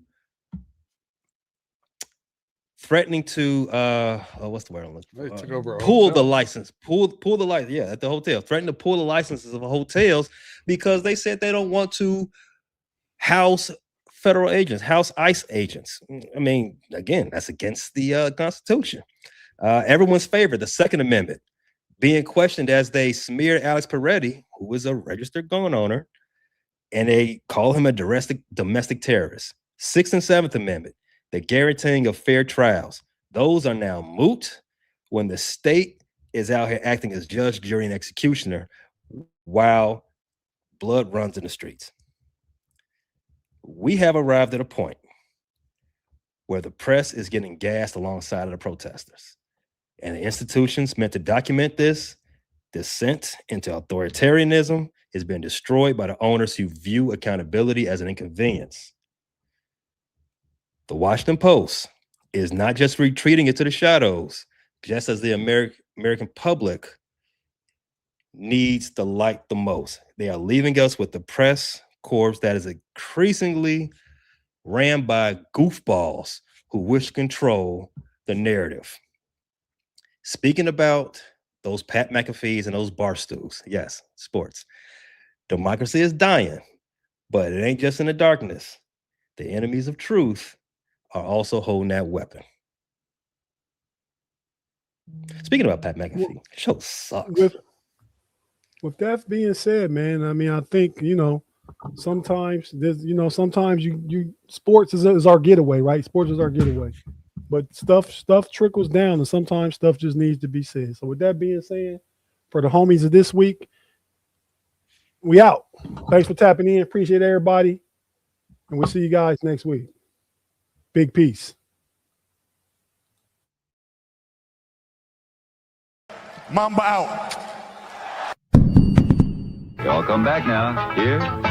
what's the word I'm looking for? Pull the license. Pull the license. Yeah, at the hotel. Threatening to pull the licenses of hotels because they said they don't want to house federal agents, house ICE agents. I mean, again, that's against the Constitution. Everyone's favorite, the Second Amendment, being questioned as they smeared Alex Peretti, who is a registered gun owner, and they call him a domestic terrorist. Sixth and Seventh Amendment, the guaranteeing of fair trials. Those are now moot when the state is out here acting as judge, jury, and executioner while blood runs in the streets. We have arrived at a point where the press is getting gassed alongside of the protesters. And the institutions meant to document this descent into authoritarianism has been destroyed by the owners who view accountability as an inconvenience. The Washington Post is not just retreating into the shadows, just as the American public needs the light the most. They are leaving us with the press corps that is increasingly ran by goofballs who wish to control the narrative. Speaking about those Pat McAfees and those Barstools, yes, sports. Democracy is dying, but it ain't just in the darkness. The enemies of truth are also holding that weapon. Speaking about Pat McAfee, show sucks. With that being said, man, I mean, I think, sometimes there's, sometimes you sports is our getaway, right? Sports is our getaway. But stuff trickles down, and sometimes stuff just needs to be said. So with that being said, for the homies of this week, we out. Thanks for tapping in. Appreciate everybody. And we'll see you guys next week. Big peace. Mamba out. Y'all come back now. Here.